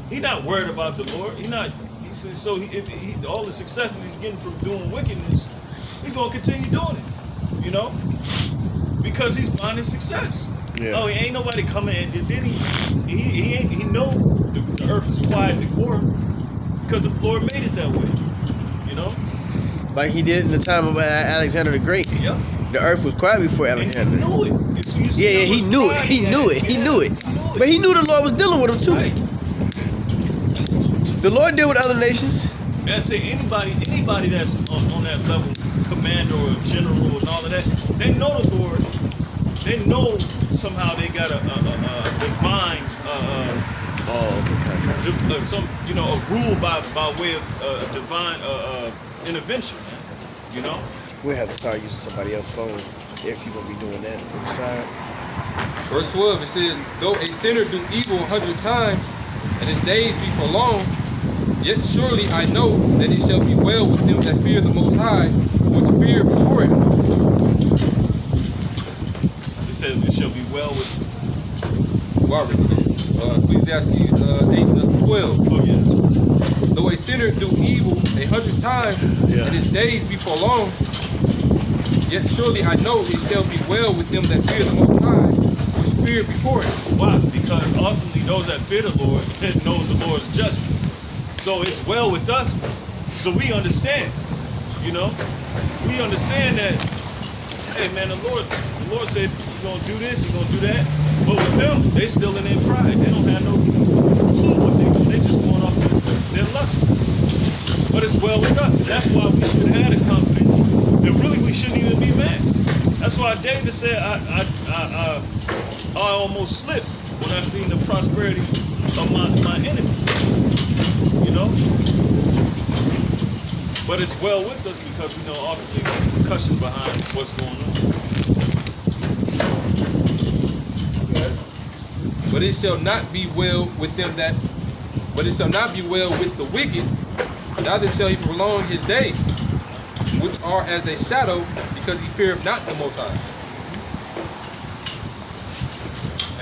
he's not worried about the Lord. All the success that he's getting from doing wickedness, he's gonna continue doing it. Because he's finding success. Yeah. Oh, ain't nobody coming in. Then he know the earth is quiet before him because the Lord made it that way. Like he did in the time of Alexander the Great. Yeah. The earth was quiet before And he Alexander. knew it. And so you see Yeah, how he much knew it. pride He had. knew it. He Yeah, knew it. But he knew the Lord was dealing with him too. Right. The Lord deal with other nations. And I say anybody that's on that level, commander or general and all of that, they know the Lord. They know somehow they got a divine a rule by way of divine intervention. We'll have to start using somebody else's phone if you're gonna be doing that on the side. Verse 12, it says, though a sinner do evil 100 times, and his days be prolonged, yet surely I know that it shall be well with them that fear the Most High, which fear before him. It says it shall be well with. Ecclesiastes 8 and 12. Oh yeah. Though a sinner do evil 100 times, and his days be prolonged, yet surely I know it shall be well with them that fear the Most High, which fear before him. Why? Because ultimately those that fear the Lord knows the Lord's judgments. So it's well with us. So we understand. We understand that. Hey man, the Lord said you're gonna do this, you're gonna do that. But with them, they still in their pride. They don't have no clue what they do. They just going off their lust. But it's well with us. And that's why we should have the confidence that really we shouldn't even be mad. That's why David said I almost slipped when I seen the prosperity of my enemies. But it's well with us because we know ultimately the repercussion behind what's going on. But it shall not be well with them that, but it shall not be well with the wicked, neither shall he prolong his days, which are as a shadow, because he feareth not the Most High.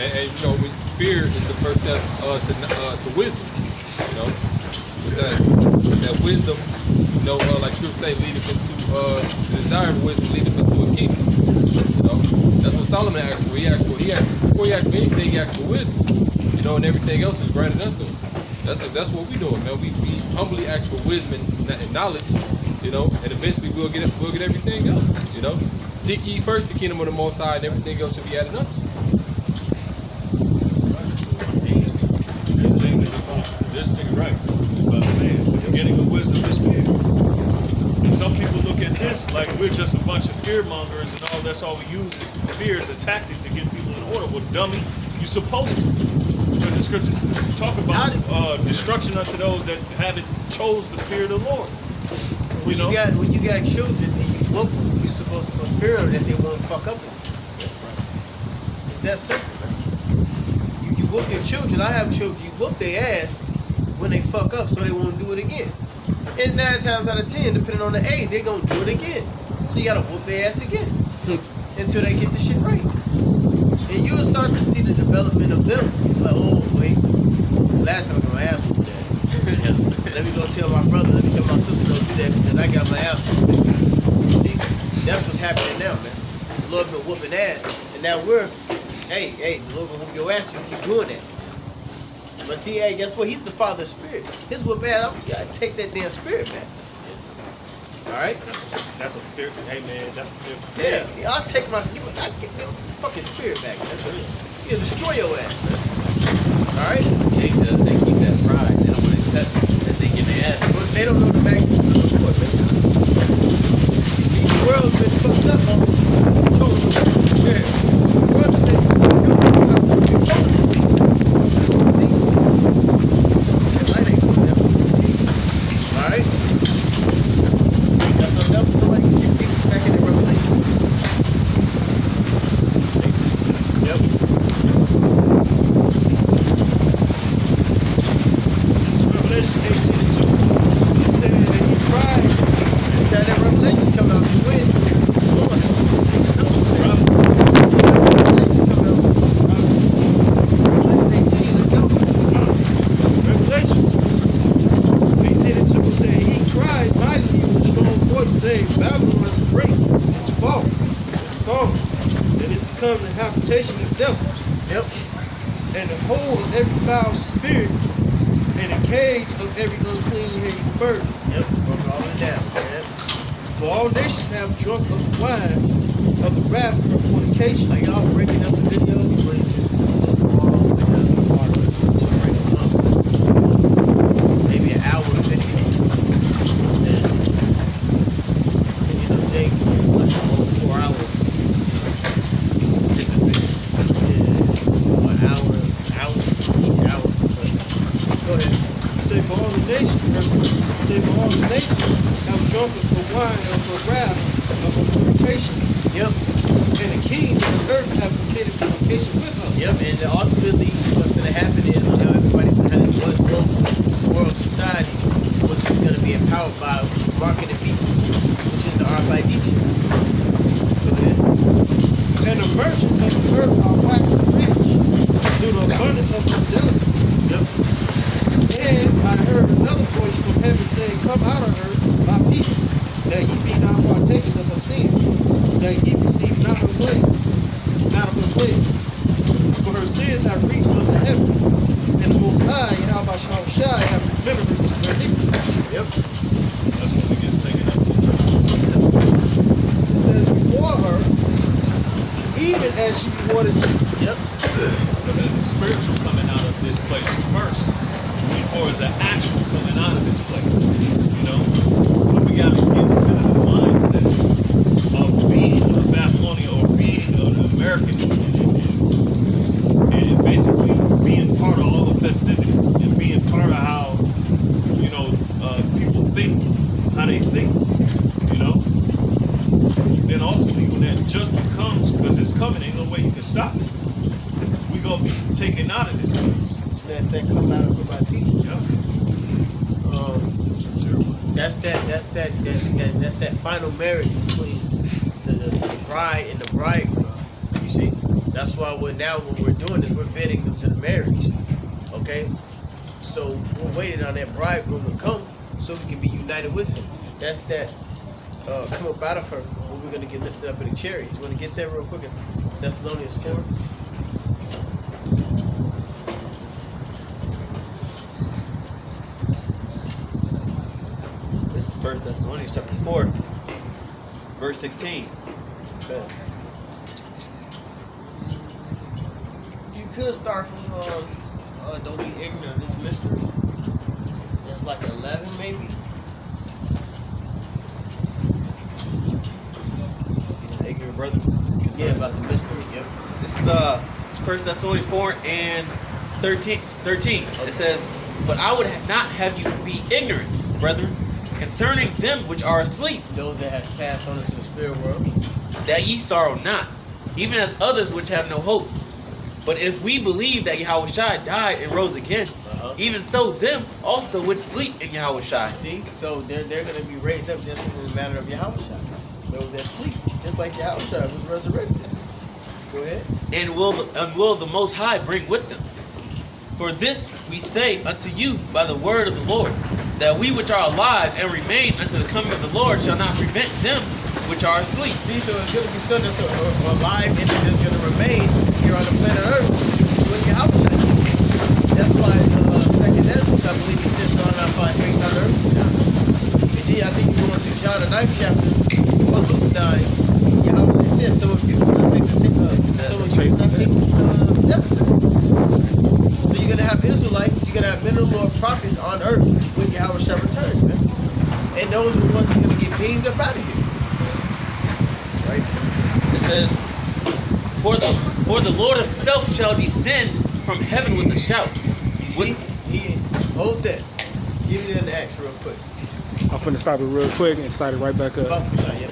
And you know, fear is the first step to wisdom. You know, with that wisdom, you know, like Scripture say, leadeth into the desire of wisdom, leadeth into a kingdom. You know, that's what Solomon asked for. Before he asked for anything, he asked for wisdom. You know, and everything else was granted unto him. That's what we doing, man. We humbly ask for wisdom and knowledge. You know, and eventually we'll get everything else. You know, seek ye first the kingdom of the Most High, and everything else should be added unto you. This thing right. What I'm saying, the beginning of wisdom is fear. And some people look at this like we're just a bunch of fear mongers and all. That's all we use is fear as a tactic to get people in order. Well, dummy, you're supposed to. Because the scriptures talk about destruction unto those that haven't chose the fear of the Lord. When you got children and you whoop them, you're supposed to put fear on them that they won't fuck up again. It's that simple, man. You whoop your children. I have children. You whoop their ass when they fuck up so they won't do it again. And 9 times out of 10, depending on the age, they're going to do it again. So you got to whoop their ass again until they get the shit right. And you'll start to see the development of them. Like, oh, wait, last time I got my ass whooped that. Let me go tell my brother, let me tell my sister don't do that because I got my ass whooped. See, that's what's happening now, man. The Lord been whooping ass. And now hey, the Lord gonna whoop your ass if you keep doing that. But see, hey, guess what? He's the Father of spirits. His whoop ass, you gotta take that damn spirit back. Alright? That's a fear. Hey man, that's a fear. Yeah, I'll take I get the fucking spirit back, man. You'll destroy your ass, man. Alright? They keep that pride. They don't want to accept that they get their ass. But they don't know the magnitude of the Lord, man. You see, the world's been fucked up on controlling the world. Yeah. The world has been controlling this thing. See? The light ain't going down. Alright? That's something else somebody can get things back in the Revelation. Yep. This is Revelation 18:2. It said that he cried. Anytime that Revelation's coming out, you win. Lord. Revelation's coming out. Revelation 18, let's go. Revelations 18:2 said he cried mightily with a strong voice, saying, Babylon the great is fallen, and is become the habitation of devils. Yep. And the hole of every foul spirit, and the cage of every unclean hateful bird. Yep. Broke all it down. Yep. For all nations have drunk of the wine of the wrath of fornication. Are y'all breaking up the video? Or you just all the way down to the part of it? So break them up. Maybe an hour of video. And you know, Jake, like a whole 4 hours. Yeah, 1 hour, each hour. Go ahead. Say for all the nations, verse 1. Say for all the nations have drunk of the wine of the wrath of fornication. Yep. And the kings of the earth have committed fornication with her. Yep, and ultimately what's going to happen is how everybody's going to have this one world society, which is going to be empowered by mark of the beast, which is the Arbaidisha. Go ahead. And the merchants of the earth are waxed rich through the abundance of their delicacy. Yep. And I heard another voice from heaven saying, Come out of her, my people, that ye be not partakers of her sin, that ye receive not her plagues, For her sins have reached unto heaven, and the Most High, Yahweh Shai, have remembered her iniquity. Yep. That's when we get taken up. It says, Before her, even as she rewarded you. Yep. Because there's a spiritual coming out of this place first, before there's an actual coming out of this place. You know? But we got to get rid of the mindset of being a Babylonian or being an American and basically being part of all the festivities and being part of how, you know, people think, how they think, you know? Then ultimately when that judgment comes, because it's coming, ain't no way you can stop it. We're going to be taken out of this place. That come out of my people. Yeah. That's terrible. That's that final marriage between the bride and the bridegroom. You see, That's why what we're doing is we're bidding them to the marriage. Okay? So we're waiting on that bridegroom to come so we can be united with him. That's that come up out of her when we're going to get lifted up in the chariot. You want to get there real quick in Thessalonians 4? This is 1 Thessalonians chapter 4, verse 16. You could start from don't be ignorant of this mystery. That's like 11 maybe. Ignorant brothers. Yeah, about the mystery. Yep. This is 1 Thessalonians 4 and 13. It says, "But I would not have you be ignorant, brethren, concerning them which are asleep, Those that has passed on into the spirit world. that ye sorrow not, even as others which have no hope. But if we believe that Yahushua died and rose again, even so them also which sleep in Yahushua." See? So they're going to be raised up just in the manner of Yahushua. Those that sleep, just like Yahushua was resurrected. Go ahead. And will the Most High bring with them. For this we say unto you by the word of the Lord, that we which are alive and remain unto the coming of the Lord shall not prevent them which are asleep. See, so it's going to be some that's alive and that's going to remain here on the planet Earth with Yahushua. That's why Second Ezra, I believe he says, shall not find faith on earth. Indeed, I think you go into John the 9th chapter, or Luke 9, Yahushua says, some of you will not take the some of you will not take the death. So you're going to have Israelites, you're going to have men of the Lord prophets on earth when Yahushua returns, man. And those are the ones that are going to get beamed up out of here. Right? It says, For the Lord himself shall descend from heaven with a shout. You see? Hold that. Give me an axe real quick. I'm finna stop it real quick and start it right back up. Yep.